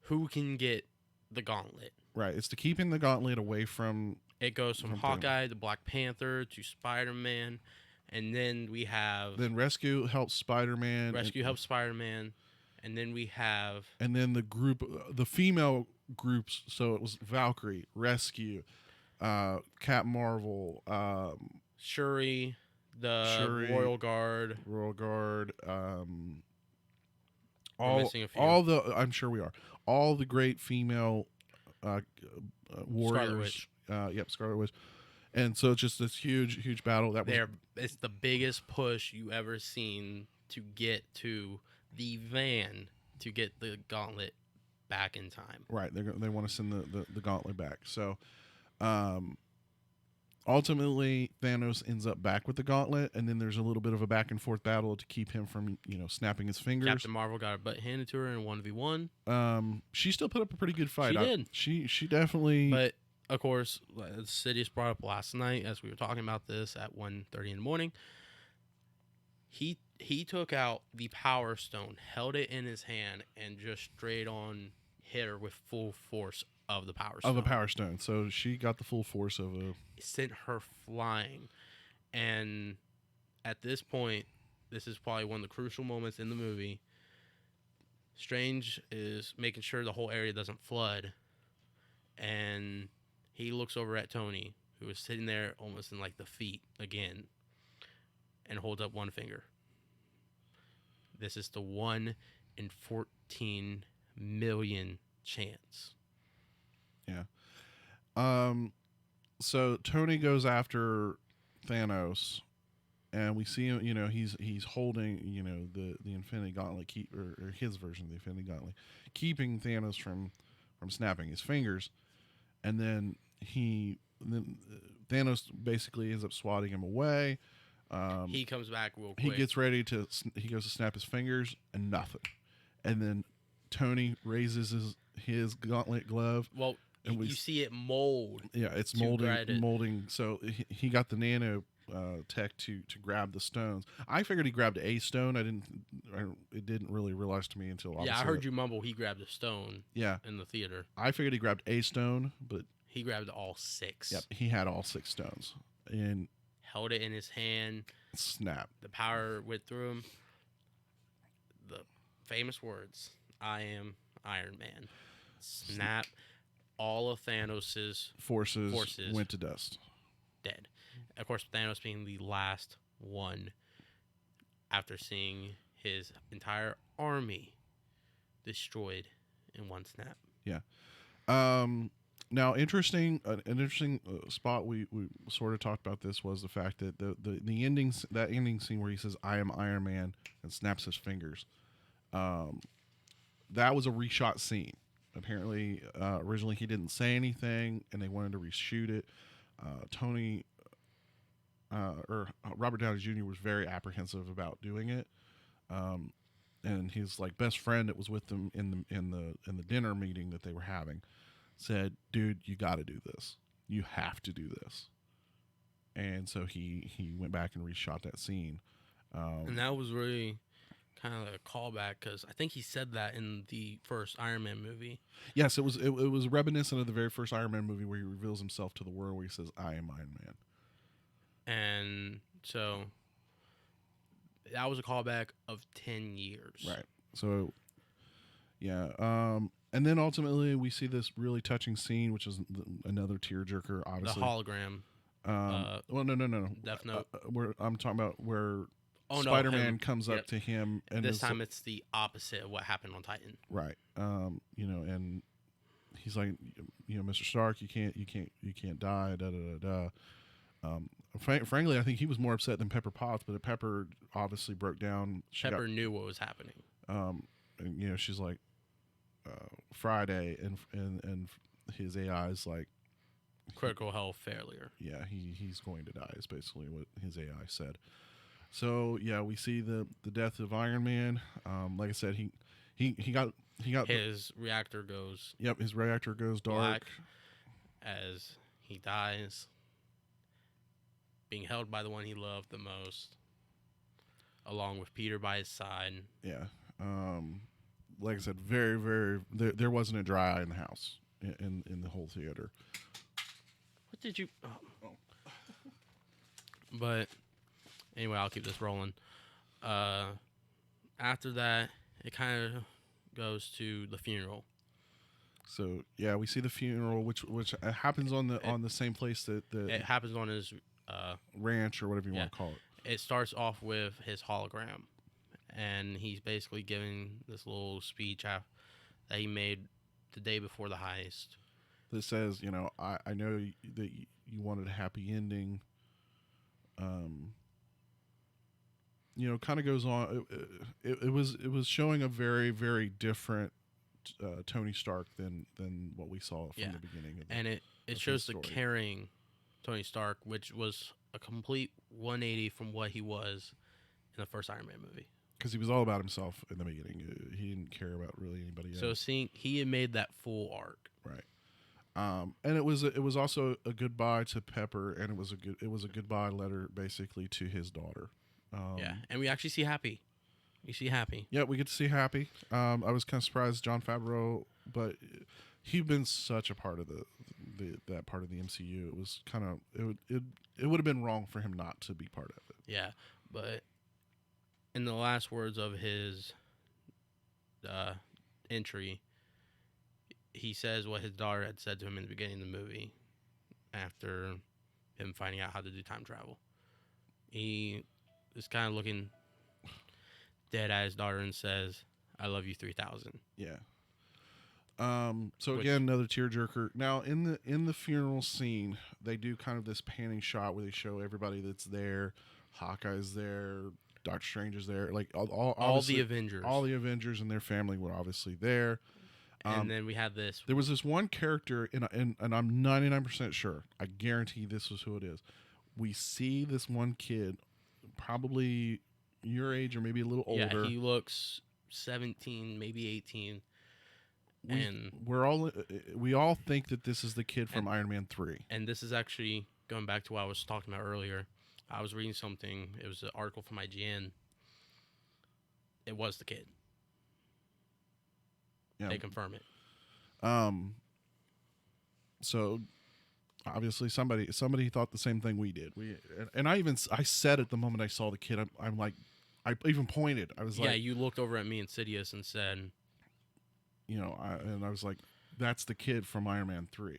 who can get the gauntlet. Right. It's to keeping the gauntlet away from... It goes from Hawkeye to Black Panther to Spider-Man, and then we have... Then Rescue helps Spider-Man. Helps Spider-Man, and then we have... And then the female groups, so it was Valkyrie, Rescue, Cap Marvel... Shuri, Royal Guard. Missing a few. I'm sure we are. All the great female Scarlet Witch. Scarlet Witch. And so it's just this huge battle. It's the biggest push you ever seen to get to the van to get the gauntlet back in time. Right. They want to send the gauntlet back. So ultimately, Thanos ends up back with the gauntlet, and then there's a little bit of a back and forth battle to keep him from, snapping his fingers. Captain Marvel got her butt handed to her in 1v1. She still put up a pretty good fight. She did. She definitely. But of course, Sidious brought up last night as we were talking about this at 1:30 in the morning. He took out the Power Stone, held it in his hand, and just straight on hit her with full force of the Power Stone. Of a Power Stone. So she got the full force of a... It sent her flying. And at this point, this is probably one of the crucial moments in the movie. Strange is making sure the whole area doesn't flood. And he looks over at Tony, who is sitting there almost in like the feet again, and holds up one finger. This is the 1 in 14 million chance. Yeah. So Tony goes after Thanos, and we see him. He's holding the Infinity Gauntlet, or his version of the Infinity Gauntlet, keeping Thanos from snapping his fingers, and then Thanos basically ends up swatting him away. He comes back real quick. He gets ready he goes to snap his fingers, and nothing. And then Tony raises his gauntlet glove. Well, and you see it mold. Yeah, it's molding. So he got the nano tech to grab the stones. I figured he grabbed a stone. It didn't really realize to me until I heard you mumble. He grabbed a stone. Yeah, in the theater. I figured he grabbed a stone, but he grabbed all 6. Yep, he had all 6 stones and held it in his hand. Snap. The power went through him. The famous words, "I am Iron Man." Snap. All of Thanos' forces went to dust. Dead. Of course, Thanos being the last one after seeing his entire army destroyed in one snap. Yeah. Now, an interesting spot we sort of talked about this was the fact that the ending scene where he says "I am Iron Man" and snaps his fingers. That was a reshot scene. Apparently, originally he didn't say anything, and they wanted to reshoot it. Robert Downey Jr. was very apprehensive about doing it, and his best friend that was with them in the dinner meeting that they were having said, "Dude, you got to do this. You have to do this." And so he went back and reshot that scene, and that was really kind of a callback because I think he said that in the first Iron Man movie. Yes, it was reminiscent of the very first Iron Man movie where he reveals himself to the world, where he says, "I am Iron Man." And so that was a callback of 10 years. Right. So, yeah. And then ultimately we see this really touching scene, which is another tearjerker, obviously. The hologram. Well, no. Death Note. I'm talking about where Spider-Man comes up to him, and this time it's the opposite of what happened on Titan. Right. And he's like, Mr. Stark, you can't die. Da da da da. Frankly, I think he was more upset than Pepper Potts, but Pepper obviously broke down. Pepper knew what was happening. And she's like, Friday, and his AI is like, critical health failure. Yeah, he's going to die is basically what his AI said. So yeah, we see the death of Iron Man. Like I said, he got his reactor goes. Yep, his reactor goes dark black as he dies, being held by the one he loved the most, along with Peter by his side. Yeah. Like I said, very, very. There wasn't a dry eye in the house in the whole theater. What did you? Oh. But anyway, I'll keep this rolling. After that, it kind of goes to the funeral. So yeah, we see the funeral, which happens on the same place that it happens on his ranch or whatever you want to call it. It starts off with his hologram, and he's basically giving this little speech that he made the day before the heist, that says, I know that you wanted a happy ending. Kind of goes on. It was showing a very, very different Tony Stark than what we saw from the beginning. And it shows the caring Tony Stark, which was a complete 180 from what he was in the first Iron Man movie. Because he was all about himself in the beginning. He didn't care about really anybody else. So he had made that full arc. Right. And it was also a goodbye to Pepper, and it was a goodbye letter basically to his daughter. And we actually see Happy. You see Happy. Yeah, we get to see Happy. I was kind of surprised, Jon Favreau, but he'd been such a part of that part of the MCU. It was kind of it would have been wrong for him not to be part of it. Yeah, but in the last words of his entry, he says what his daughter had said to him in the beginning of the movie after him finding out how to do time travel. He is kind of looking dead at his daughter and says, "I love you 3,000." Yeah. Again, another tearjerker. Now, in the funeral scene, they do kind of this panning shot where they show everybody that's there. Hawkeye's there. Doctor Strange is there. Like all the Avengers. All the Avengers and their family were obviously there. And then we had this. There was this one character, and I'm 99% sure. I guarantee this is who it is. We see this one kid, probably your age or maybe a little older. Yeah, he looks 17, maybe 18. We all think that this is the kid from Iron Man 3. And this is actually going back to what I was talking about earlier. I was reading something. It was an article from IGN. It was the kid. Yeah. They confirm it. So obviously somebody thought the same thing we did. I said at the moment I saw the kid, I'm like, I even pointed. I was like, yeah, you looked over at me, Insidious, and said, I was like, that's the kid from Iron Man 3.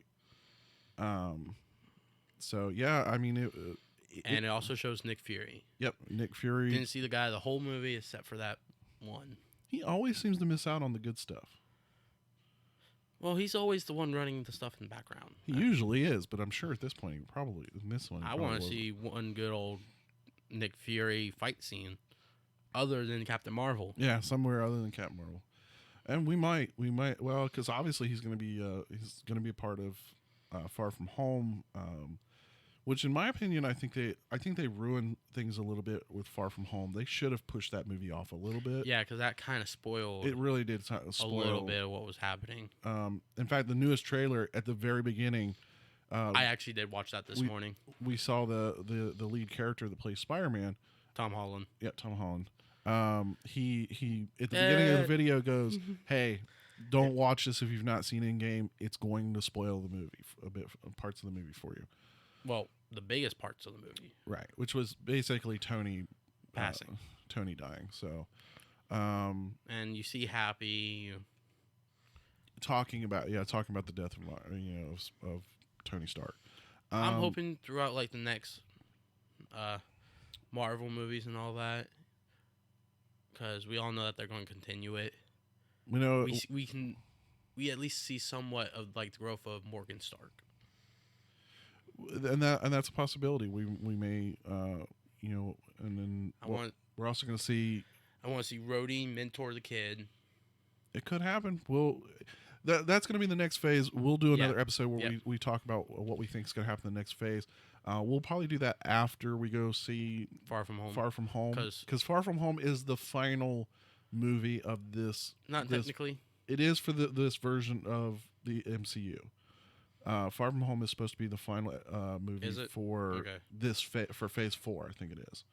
So yeah, I mean it also shows Nick Fury. Yep, Nick Fury. Didn't see the guy the whole movie except for that one. He always seems to miss out on the good stuff. Well, he's always the one running the stuff in the background. He usually is, but I'm sure at this point he probably missed one. I want to see one good old Nick Fury fight scene, other than Captain Marvel. Yeah, somewhere other than Captain Marvel, and we might, well, because obviously he's going to be a part of Far From Home, which in my opinion, I think they ruined things a little bit with Far From Home. They should have pushed that movie off a little bit. Yeah, because that kind of spoiled. It really did spoil a little bit of what was happening. In fact, the newest trailer at the very beginning. I actually did watch that this morning. We saw the lead character that plays Spider-Man, Tom Holland. Yeah, Tom Holland. He at the beginning of the video goes, "Hey, don't watch this if you've not seen Endgame. It's going to spoil the movie parts of the movie for you." Well, the biggest parts of the movie, right? Which was basically Tony passing, Tony dying. So, and you see Happy talking about the death of Tony Stark. I'm hoping throughout like the next Marvel movies and all that, because we all know that they're going to continue it. We know we at least see somewhat of like the growth of Morgan Stark. And that's a possibility. We may and then we're also going to see. I want to see Rhodey mentor the kid. It could happen. That's going to be the next phase. We'll do another episode where we talk about what we think is going to happen in the next phase. We'll probably do that after we go see Far From Home. Because Far From Home is the final movie of this. Technically. It is for this version of the MCU. Far From Home is supposed to be the final movie for this for Phase 4. I think it is.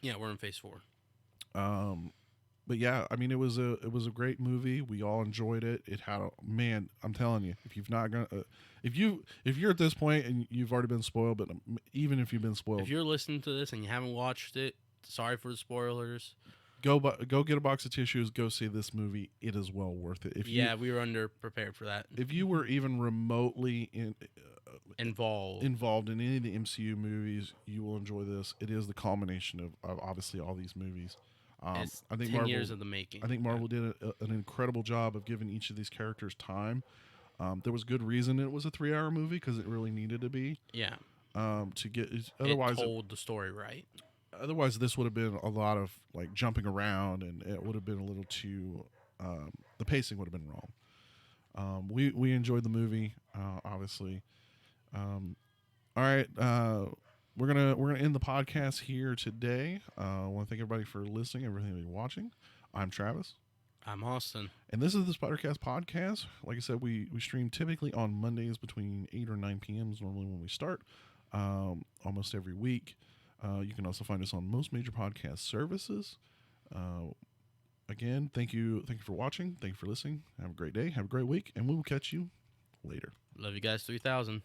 Yeah, we're in Phase 4. But yeah, I mean, it was a great movie. We all enjoyed it. It had I'm telling you, if you're at this point and you've already been spoiled, but even if you've been spoiled, if you're listening to this and you haven't watched it, sorry for the spoilers. Go get a box of tissues. Go see this movie. It is well worth it. We were underprepared for that. If you were even remotely involved in any of the MCU movies, you will enjoy this. It is the culmination of obviously all these movies. I think 10 years of the making. I think Marvel did an incredible job of giving each of these characters time. There was good reason it was a 3-hour movie because it really needed to be. Yeah. To get otherwise it told the story right. Otherwise this would have been a lot of like jumping around, and it would have been a little too. The pacing would have been wrong. We enjoyed the movie, obviously. All right, we're gonna end the podcast here today. I want to thank everybody for listening, everything you're watching. I'm Travis. I'm Austin. And this is the Spidercast Podcast. Like I said, we stream typically on Mondays between 8 or 9 p.m. is normally when we start, almost every week. You can also find us on most major podcast services. Again, thank you for watching. Thank you for listening. Have a great day. Have a great week. And we will catch you later. Love you guys 3000.